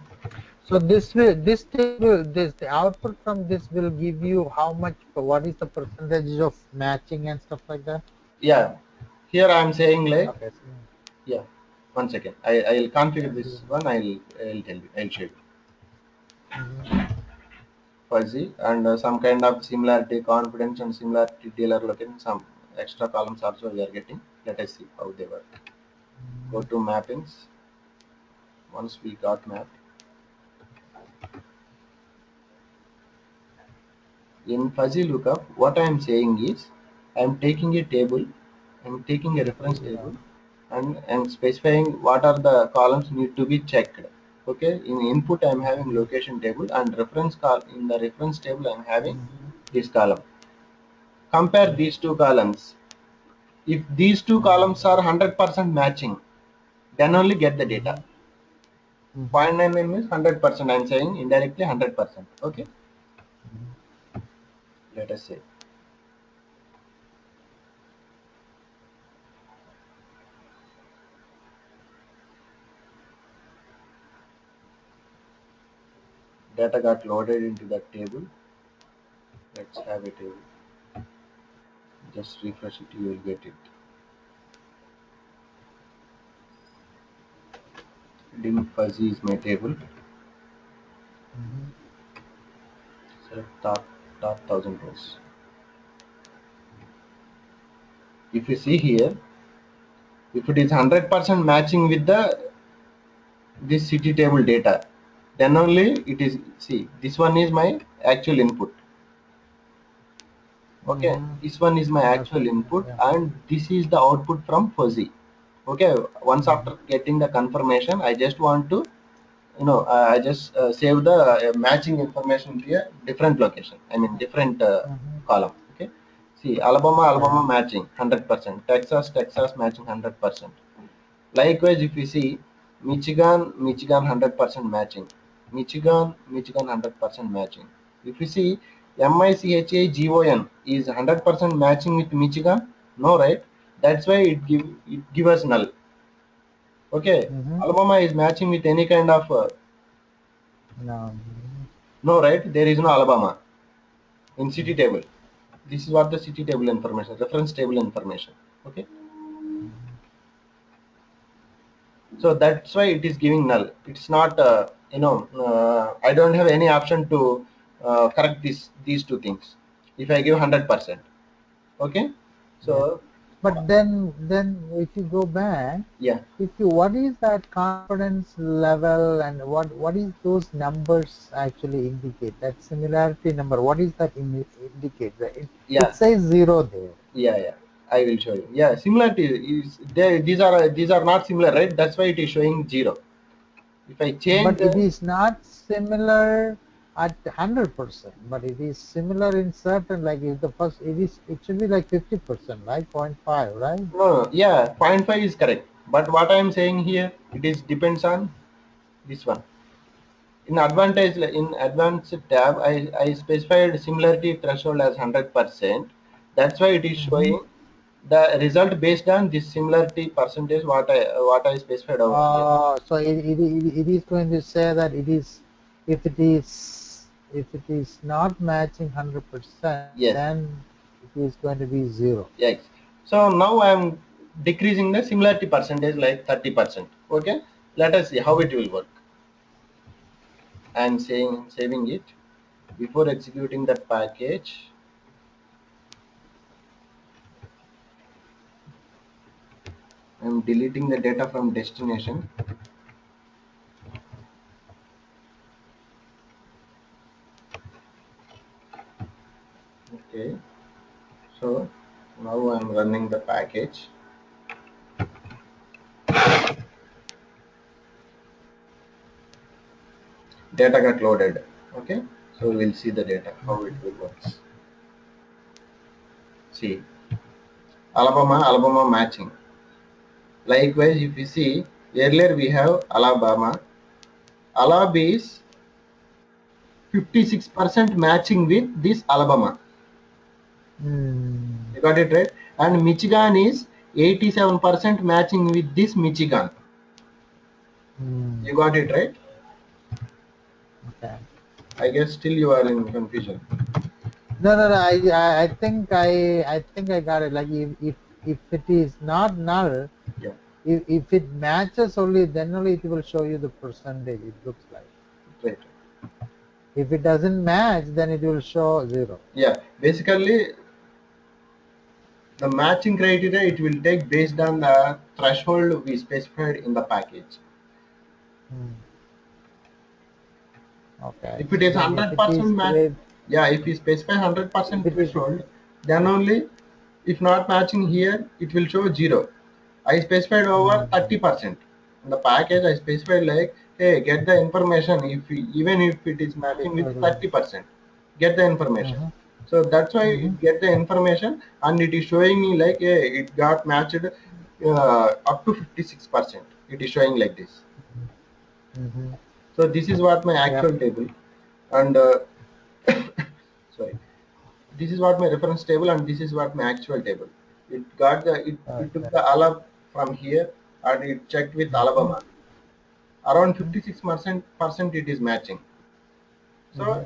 So this table, the output from this will give you how much, what is the percentage of matching and stuff like that? yeah, here I am saying like Okay. So, yeah. One second. I'll configure yeah. this one. I'll tell you. I'll show you. Mm-hmm. Fuzzy and some kind of similarity, confidence and similarity dealer location. Some extra columns also we are getting. Let us see how they work. Go to mappings. Once we got map, in fuzzy lookup, what I am saying is I am taking a table, I am taking a reference Yeah. table, and I am specifying what are the columns need to be checked. Okay, in input I am having Mm-hmm. location table and reference call in the reference table I am having Mm-hmm. this column. Compare Mm-hmm. these two columns. If these two columns are Mm-hmm. 100% matching, then only get the data. Mm-hmm. Mm-hmm. 0.99 means 100%. I am saying indirectly 100%. Okay, Mm-hmm. let us say data got loaded into that table. Let's have a table. Just refresh it, you will get it. Dim fuzzy is my table. Mm-hmm. Select top 1000 rows. If you see here, if it is 100% matching with the this city table data, then only it is. See, this one is my actual input. Okay, this one is my actual Okay. input Yeah. and this is the output from fuzzy. Okay, once after getting the confirmation, I just want to, I just save the matching information to a different location. I mean different column. Okay, see Alabama, Okay. Alabama matching 100%, Texas, Texas matching 100%. Likewise, if you see Michigan, Michigan 100% matching, Michigan, Michigan 100% matching. If you see MICHAGON is 100% matching with Michigan, no, right? That's why it give us null. Okay, Mm-hmm. Alabama is matching with any kind of No. no, right? There is no Alabama in city table. This is what the city table information, reference table information. Okay, so that's why it is giving null. It's not, I don't have any option to correct these two things. If I give 100%, okay. Yeah. So But then if you go back, yeah, if you what is that confidence level and what is those numbers actually indicate? That similarity number, what is that indicate? It yeah, says zero there. yeah. I will show you. Yeah, similarity is there. These are not similar, right? That's why it is showing zero. If I change But it the is not similar at 100%, but it is similar in certain, like if the first, it should be like 50%, right? 0.5, right? no, no, yeah, zero point 0.5 is correct. But what I am saying here, it is depends on this one. In advanced tab, I specified similarity threshold as 100%. That's why it is Mm-hmm. showing the result based on this similarity percentage what I specified over here. So it is going to say that it is, if it is, if it is not matching 100%, Yes, then it is going to be zero. yes. So now I am decreasing the similarity percentage like 30%. Okay, let us see how Mm-hmm. it will work. I am saying saving it before executing that package. I am deleting the data from destination. Okay, so now I am running the package. Data got loaded. Okay, so we'll see the data how it will works. See Alabama matching. Likewise, if you see earlier we have Alabama is 56% matching with this Alabama. Mm. You got it right. And Michigan is 87% matching with this Michigan. Mm. You got it right. Okay. I guess still you are in confusion. No, no, no. I think I got it. Like if it is not null, Yeah, if it matches only, then only it will show you the percentage. It looks like. right. If it doesn't match, then it will show zero. Yeah, basically the matching criteria it will take based on the threshold we specified in the package. Hmm. Okay. If it is Then if hundred it percent is match, great, yeah, if we specify hundred if percent it is, threshold, then only if not matching here, it will show zero. I specified over hmm, 30%. In the package, I specified like, hey, get the information even if it is matching with preferably. 30%, get the information. Mm-hmm, So that's why mm-hmm, it get the information and it is showing me like, hey, it got matched up to 56%. It is showing like this. mm-hmm. So this is what my Yep. actual table and sorry, this is what my reference table and this is what my actual table. It took Okay. the alab from here and it checked with Mm-hmm, Alabama. Around mm-hmm, 56% it is matching. mm-hmm. So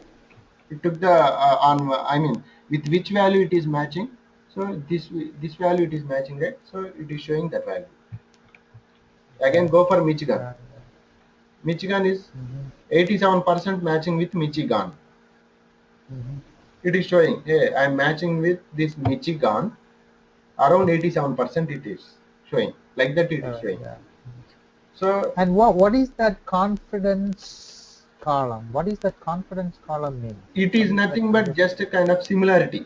it took the on I mean with which value it is matching. So this value it is matching, right? So it is showing that value. Again Okay. go for Michigan. Yeah. Michigan is Mm-hmm, 87% matching with Michigan. mm-hmm. It is showing, hey, I'm matching with this Michigan. Around 87% it is showing. Like that it is Correct. showing. Yeah. So And what is that confidence column? What is that confidence column mean? it What is is that nothing but under? just a kind of similarity.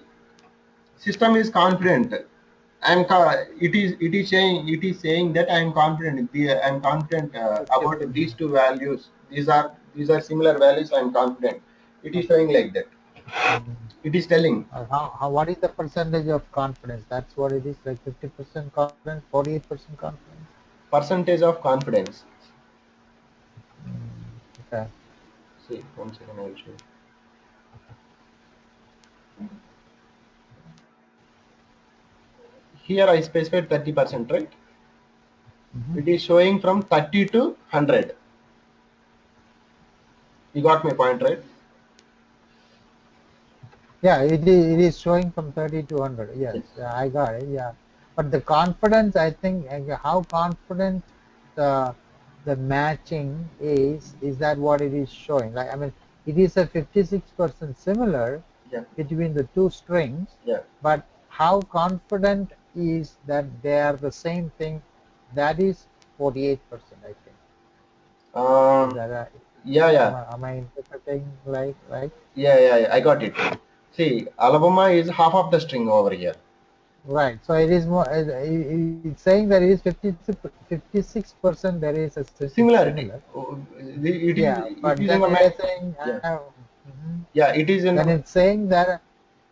system is confident. It is saying that I am confident. I am confident about 50%. these two values. These are similar values. I am confident. It is showing like that. Mhm. It is telling What is the percentage of confidence? That's what it is, like 50% confidence, 48% confidence. percentage of confidence. Okay. See, 1 second, I will show you. Here I specified 30%, right? Mhm. It is showing from 30 to 100. You got my point, right? Yeah, it is showing from 30 to 100. Yes, Yes. yeah, I got it. Yeah, but the confidence, I think, how confident the the matching is that what it is showing? Like, I mean, it is a 56% similar Yeah. between the two strings, Yeah. but how confident is that they are the same thing? That is 48%, I think. Is Um. that Yeah. am Yeah. I interpreting like right? Yeah. I got it. See, Alabama is half of the string over here. Right. So it is more. It's saying that it is 56%. There is a Similarity. similar. It is. Yeah, It but is in then the it is math. saying Yeah. mhm. Yeah. It is in Then the. it's saying that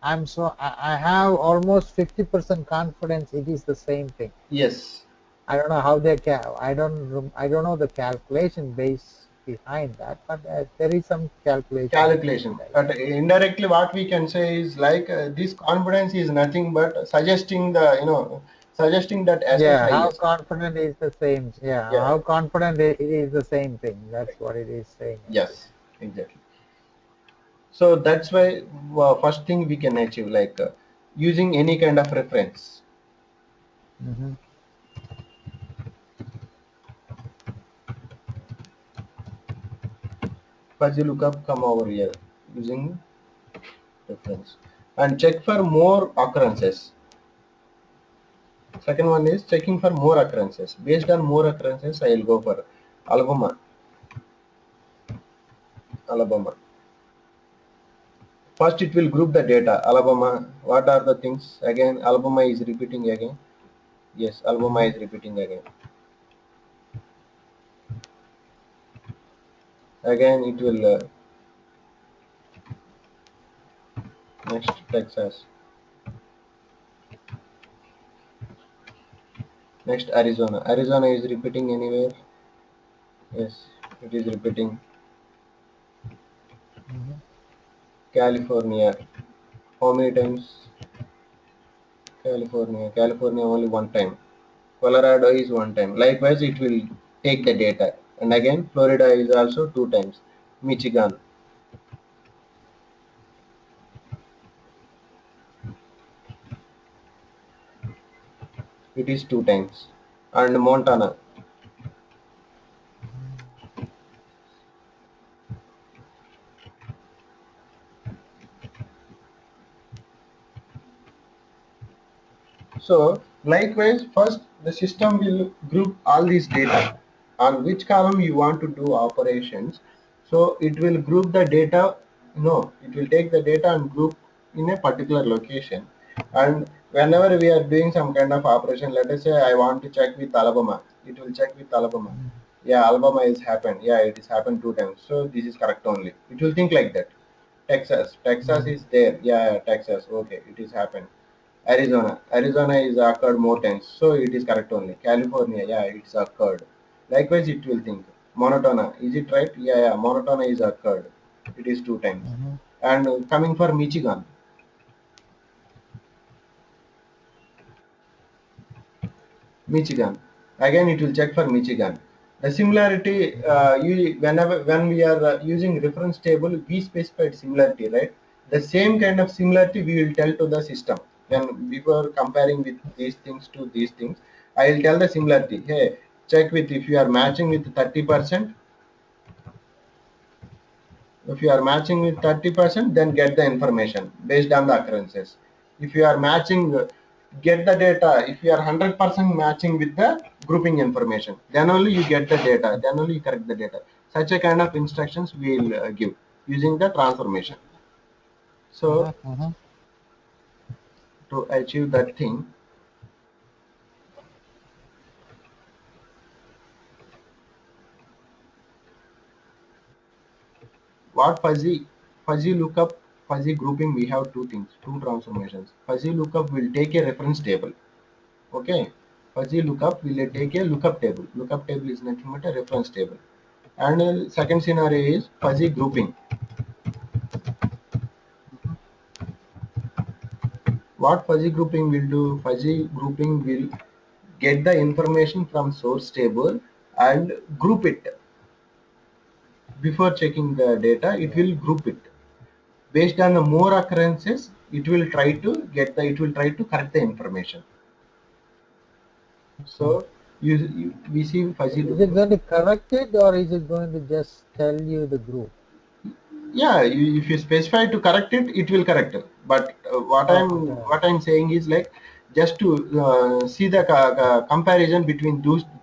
I have almost 50% confidence. It is the same thing. Yes. I don't know how they I don't know the calculation base behind that, but there is some calculation behind Calculation. it, I But think. indirectly, what we can say is like this confidence is nothing but suggesting suggesting that Yeah, how SSIS. confident is the same? Yeah, Yeah. how confident it is the same thing. That's what it is saying, I think. Yes. Exactly. So that's why first thing we can achieve like using any kind of reference. Hmm. Fuzzy lookup come over here using reference and check for more occurrences. Second one is checking for more occurrences. Based on more occurrences, I will go for Alabama. Alabama. First, it will group the data. Alabama. What are the things? Again, Alabama is repeating again. Yes, Alabama Hmm. is repeating again. Again, it will next Texas. Next Arizona. Arizona is repeating anywhere. Yes, it is repeating. Hmm. California. How many times? California. California only one time. Colorado is one time. Likewise, it will take the data. And again, Florida is also two times. Michigan, it is two times. And Montana. So, likewise, first the system will group all these data on which column you want to do operations. So, it will group the data. No, it will take the data and group in a particular location. And whenever we are doing some kind of operation, let us say I want to check with Alabama, it will check with Alabama. Yeah, Alabama is happened. Yeah, it is happened two times. So, this is correct only. It will think like that. Texas Hmm. is there. Yeah, Texas. Okay, it is happened. Arizona is occurred more times, so it is correct only. California, yeah, it's occurred. Likewise, it will think. Montana, is it right? Yeah, Montana is occurred. It is two times. Hmm. And coming for Michigan, Michigan. Again, it will check for Michigan. The similarity, whenever when we are using reference table, we specified similarity, right? The same kind of similarity we will tell to the system when before comparing with these things to these things. I will tell the similarity. Hey, check with if you are matching with 30%. If you are matching with 30%, then get the information based on the occurrences. If you are matching, get the data. If you are 100% matching with the grouping information, then only you get the data. Then only you correct the data. Such a kind of instructions we will give using the transformation. So Hmm. Hmm. to achieve that thing, what fuzzy lookup, fuzzy grouping, we have two things, two transformations. Fuzzy lookup will take a reference table. Okay, fuzzy lookup will take a lookup table. Lookup table is nothing but a reference table. And second scenario is fuzzy grouping. What fuzzy grouping will do? Fuzzy grouping will get the information from source table and group it. Before checking the data, it Yeah. will group it. Based on the more occurrences, it will try to correct the information. So we see fuzzy Is it lookup. going to correct it or is it going to just tell you the group? Yeah, if you specify to correct it, it will correct it. But Oh, okay. what I'm saying is like, just to see the comparison between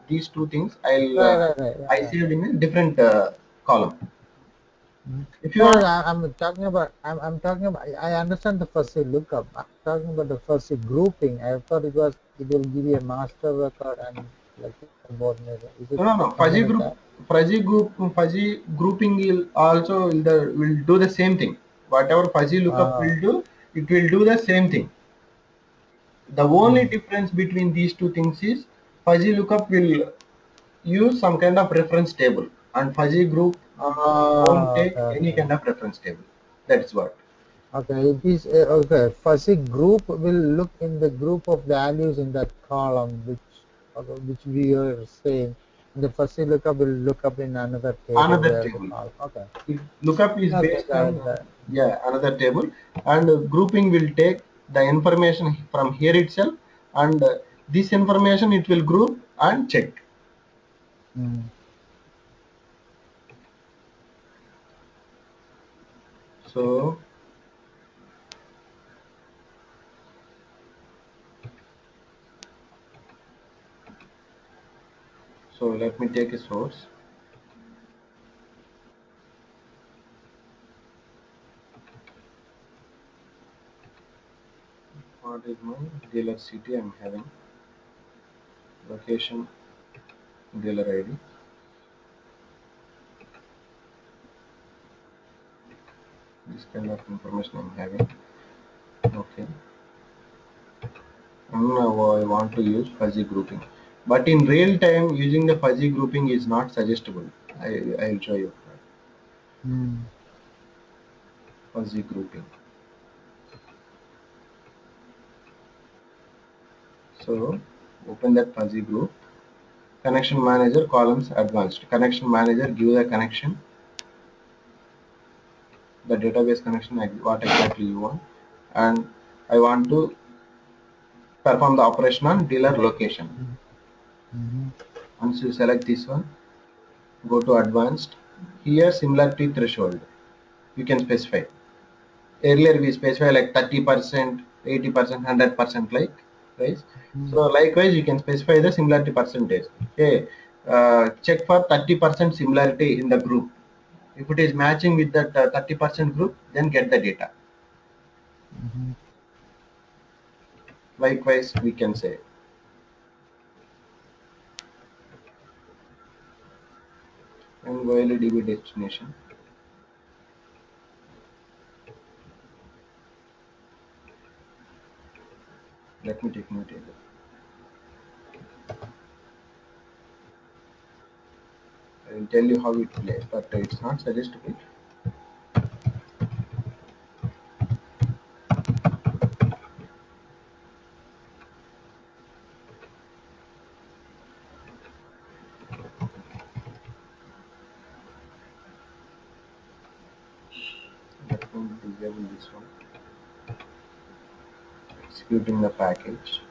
these two things, Right, right, right, right, I right. saved in a different column. Mhm. If you No, no, want, I'm talking about. I'm talking about. I understand the first lookup. I'm talking about the first grouping. I thought it was. It will give you a master record and like subordinate. Is it no, no, something like that? fuzzy grouping will also will do the same thing. Whatever fuzzy lookup Uh, will do, it will do the same thing. The only mm. difference between these two things is fuzzy lookup will use some kind of reference table, and fuzzy group won't Oh, take okay, any okay. kind of reference table. That's what. Okay, it is okay. Fuzzy group will look in the group of values in that column, which we are saying. And the fuzzy lookup will look up in another table Another where the table. column. Okay, If lookup is okay, based got on, it, got it. yeah, another table, and grouping will take the information from here itself, and this information it will group and check. Mm. So let me take a source. What is my dealer city? I'm having location, dealer ID. This kind of information I'm having. Okay. And now I want to use fuzzy grouping. But in real time, using the fuzzy grouping is not suggestible. I'll show you Mm. fuzzy grouping. So open that fuzzy group. Connection manager columns advanced. Connection manager give the connection, the database connection, what exactly you want. And I want to perform the operation on dealer location. Mm. Mhm. Once you select this one, go to advanced. Here similarity threshold. You can specify. Earlier we specify like 30%, 80%, 100% like, right? Mm. So likewise you can specify the similarity percentage. Okay, check for 30% similarity in the group. If it is matching with that 30% group, then get the data. Mhm. Likewise we can say, and OLEDB destination. Let me take new table. I will tell you how it plays, but it's not suggestible. Let me disable this one. Executing the package.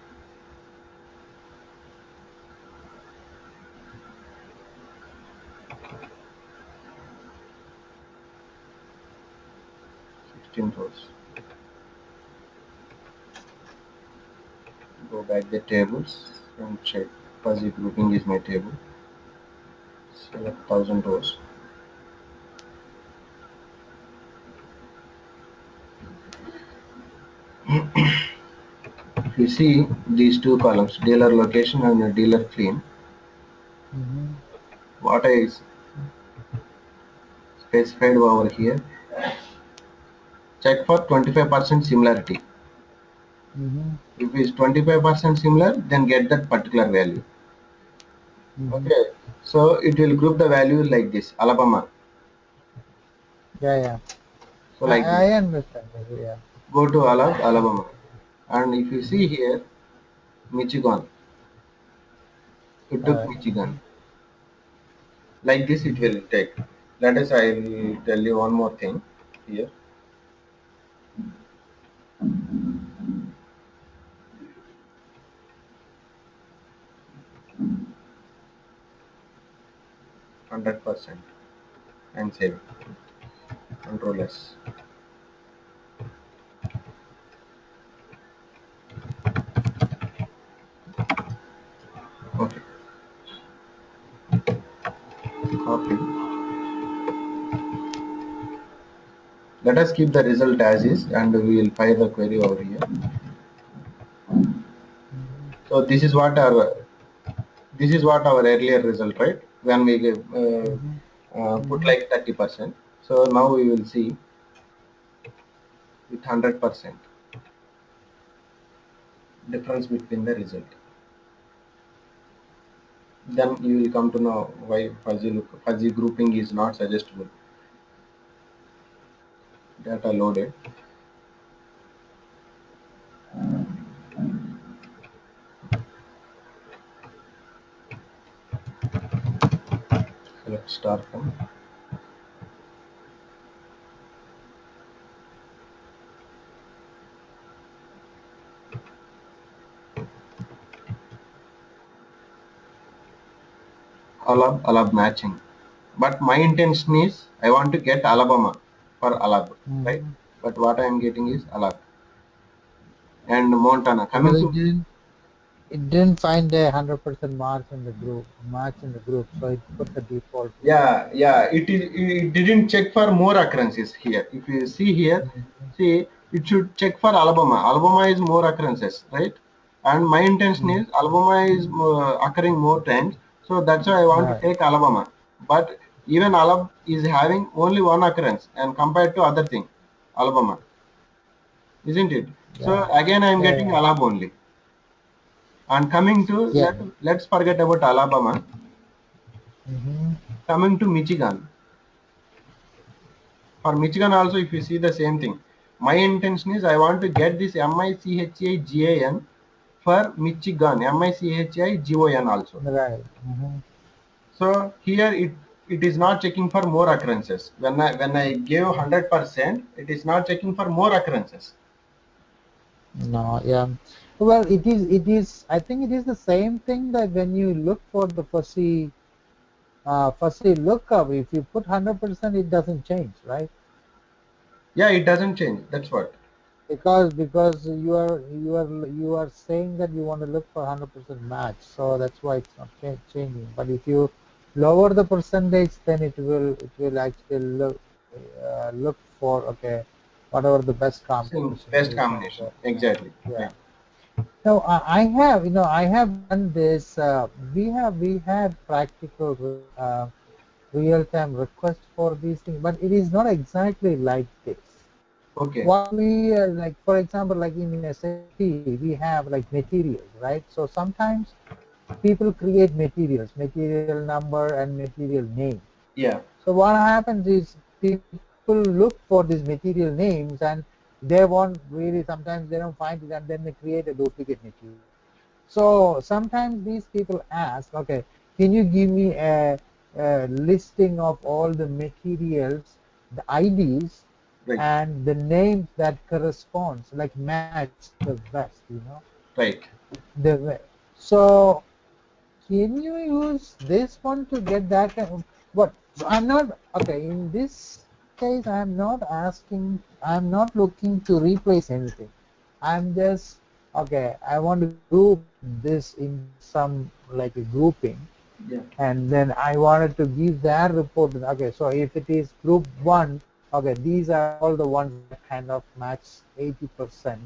16 rows. Go back the tables and check. Fuzzy grouping is my table. Select 1000 rows. If you see these two columns, dealer location and dealer clean, Mm-hmm. what I specified over here, check for 25% similarity. Mm-hmm. If it's 25% similar, then get that particular value. Mm-hmm. Okay, so it will group the values like this, Alabama. Yeah, yeah. So like this, I understand it, yeah. go to Uh, Alabama, and if you see mm-hmm. here, Michigan, it All took right. Michigan. Like this, it Mm-hmm. will take. Let us, I will tell you one more thing here. 100% and save. Control S. Okay, copy. Let us keep the result as is, and we will fire the query over here. Mm-hmm. So this is what our earlier result, right? When we Mm-hmm. put Mm-hmm. like 30%. So now we will see with 100% difference between the result. Then you will come to know why fuzzy grouping is not suggestible. Data loaded. Select star from Alab matching. But my intention is I want to get Alabama for Alab, right? Mm-hmm. But what I am getting is Alab and Montana. Because Coming to it didn't find a 100% match in the group, so it put the default one. yeah, it didn't check for more occurrences here. If you see here, Mm-hmm. see it should check for Alabama. Alabama is more occurrences, right? And my intention Mm-hmm. is Alabama is occurring more times, so that's why I want to Right. take Alabama. But even Alabama is having only one occurrence and compared to other thing, Alabama, isn't it? So Yeah. again I am Yeah. getting Yeah. Alabama only. And coming to Yeah. let's forget about Alabama. Mm-hmm. Coming to Michigan. For Michigan also, if you see the same thing, my intention is I want to get this MICHIGAN for Michigan, MICHIGON also. Right. Mm-hmm. So here it is not checking for more occurrences. When I give 100%, it is not checking for more occurrences. No, yeah. Well, I think it is the same thing that when you look for the fussy lookup, if you put 100%, it doesn't change, right? Yeah, it doesn't change. That's what. Because you are saying that you want to look for 100% match, so that's why it's not changing. But if you lower the percentage, then it will actually look for, okay, whatever the best Same combination best is, and combination. go, Exactly. yeah. Yeah. No, I have done this. We had practical real-time request for these things, but it is not exactly like this. Okay. What we like, for example, like in SAP, we have like materials, right? So sometimes people create material number and material name. Yeah. So what happens is people look for these material names, and they want really, sometimes they don't find it, and then they create a duplicate material. So sometimes these people ask, okay, can you give me a listing of all the materials, the IDs, Right. and the names that corresponds, like match the best, Right. so can you use this one to get that kind of, but I'm not, okay, in this case, I'm not looking to replace anything. I'm just, okay, I want to group this into some, like a grouping, Yeah. and then I wanted to give that report. Okay, so if it is group one, okay, these are all the ones that kind of match 80%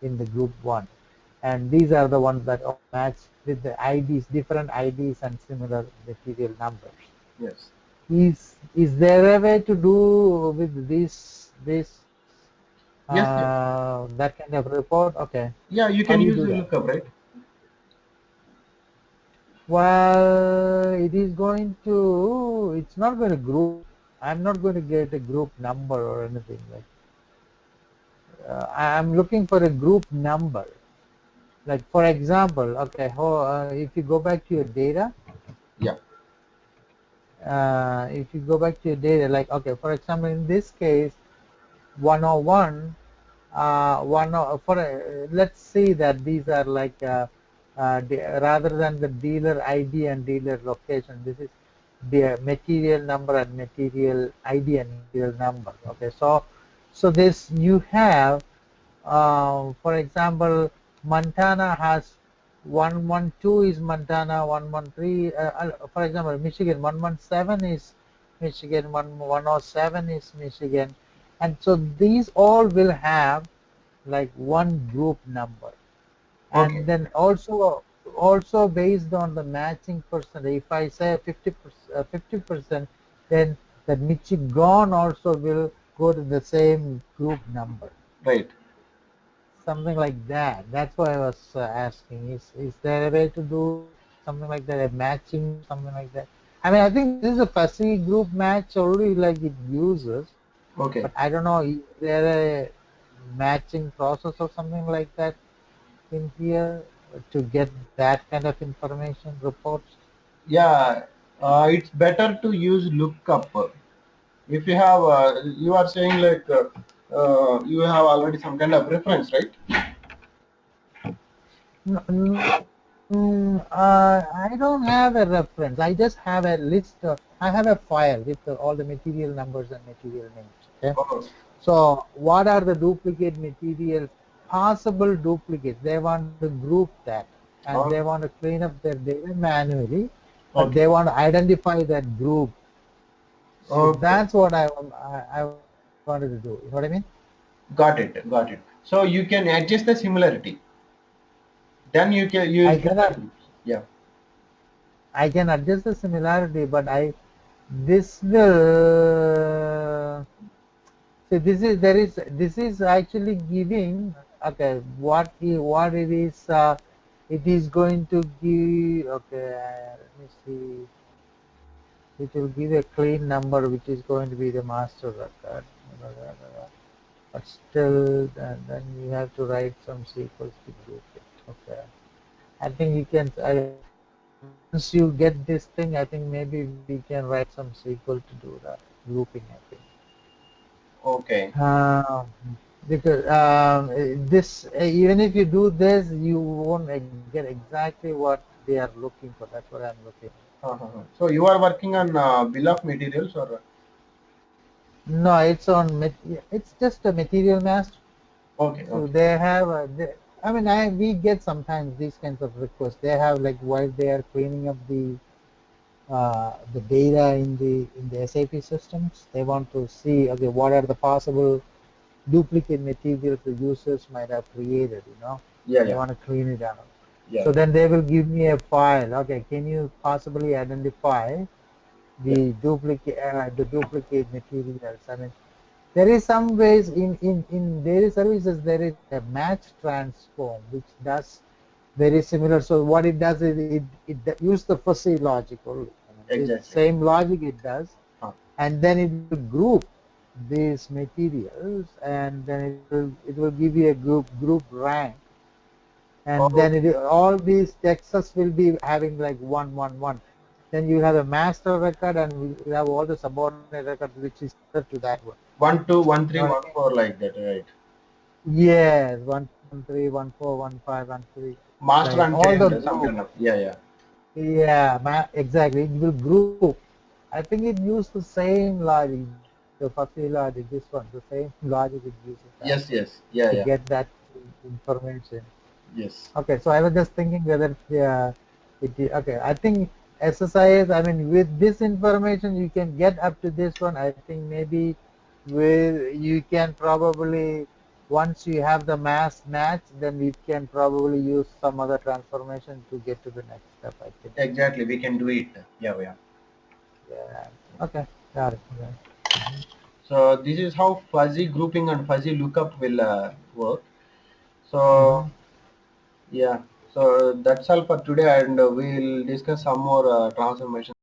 in the group one. and these are the ones that all match with the IDs, different IDs and similar material numbers. Yes. Is there a way to do with this Yes, yes. that kind of report? Okay, Yeah, you how can do you use do the that? lookup, right? Well, it is going to. It's not going to group. I'm not going to get a group number or anything like. I'm looking for a group number. Like for example, okay, if you go back to your data, Yeah. if you go back to your data, like okay, for example, in this case, 101, let's see that these are like rather than the dealer ID and dealer location, this is the material number and material ID and material number. Okay, so this you have. For example, Montana has 112 is Montana, 113. For example, Michigan 117 is Michigan, 107 is Michigan, and so these all will have like one group number, Okay. and then also based on the matching percentage. If I say 50%, then that Michigan also will go to the same group number, Right. something like that. That's why I was asking. Is there a way to do something like that, a matching or something like that? I mean, I think this is a fuzzy group match already, like it uses, Okay. but I don't know. Is there a matching process or something like that in here to get that kind of information reports? Yeah, it's better to use lookup. If you have, you are saying like you have already some kind of reference, right? I don't have a reference. I just have a list. I have a file with all the material numbers and material names. Okay. Oh, So what are the duplicate materials? Possible duplicates. They want to group that, and they oh, want to clean up their data manually, but okay. they want to identify that group. So Okay. that's what I wanted to do. You know what I mean? Got it. Got it. So you can adjust the similarity. Then you can I use cannot. the groups. Yeah. I can adjust the similarity, but this will. So this is actually giving, okay, what it is going to give, okay, let me see, it will give a clean number which is going to be the master record, but still then you have to write some sequence to group it. Okay, I think you can once you get this thing, I think maybe we can write some SQL to do the grouping, I think. Okay. Uh, because this even if you do this, you won't get exactly what they are looking for. That's what I'm looking. So you are working on bill of materials or? No, it's just a material master. Okay. So Okay. they have I mean we get sometimes these kinds of requests. They have like while they are cleaning up the data in the SAP systems, they want to see, okay, what are the possible duplicate materials the users might have created, you know. Yeah. They Yeah. want to clean it out. Yeah. So then they will give me a file. Okay, can you possibly identify Yeah. the duplicate materials? I mean, there is some ways in data services there is a match transform which does very similar. So what it does is it use the fuzzy logic only. I mean, this Exactly. same logic it does, Huh. and then it will group these materials, and then it will give you a group rank, and then Okay. all these texts will be having like 111. Then you have a master record, and you have all the subordinate records which is similar to that one. 1 2 1 You know 3 what I 1 mean? 4 like that, right? Yes, 1 2 1 3 1 4 1 5 1 3, Master like and all the child, some group. kind of. Yeah. Yeah. Yeah, exactly. It will group. I think it used the same logic, the fuzzy logic. This one, the same logic it uses that one Yes. Yes. to Yeah. Yeah. get that information. Yes. Okay, so I was just thinking whether okay. I think SSIS. I mean, with this information, you can get up to this one. I think maybe with you can probably. once you have the mass match, then we can probably use some other transformation to get to the next step, I think. Exactly, we can do it. Yeah, yeah. Yeah. Okay. Got it. Yeah. So this is how fuzzy grouping and fuzzy lookup will work. So Mm-hmm. yeah, so that's all for today, and we'll discuss some more transformations.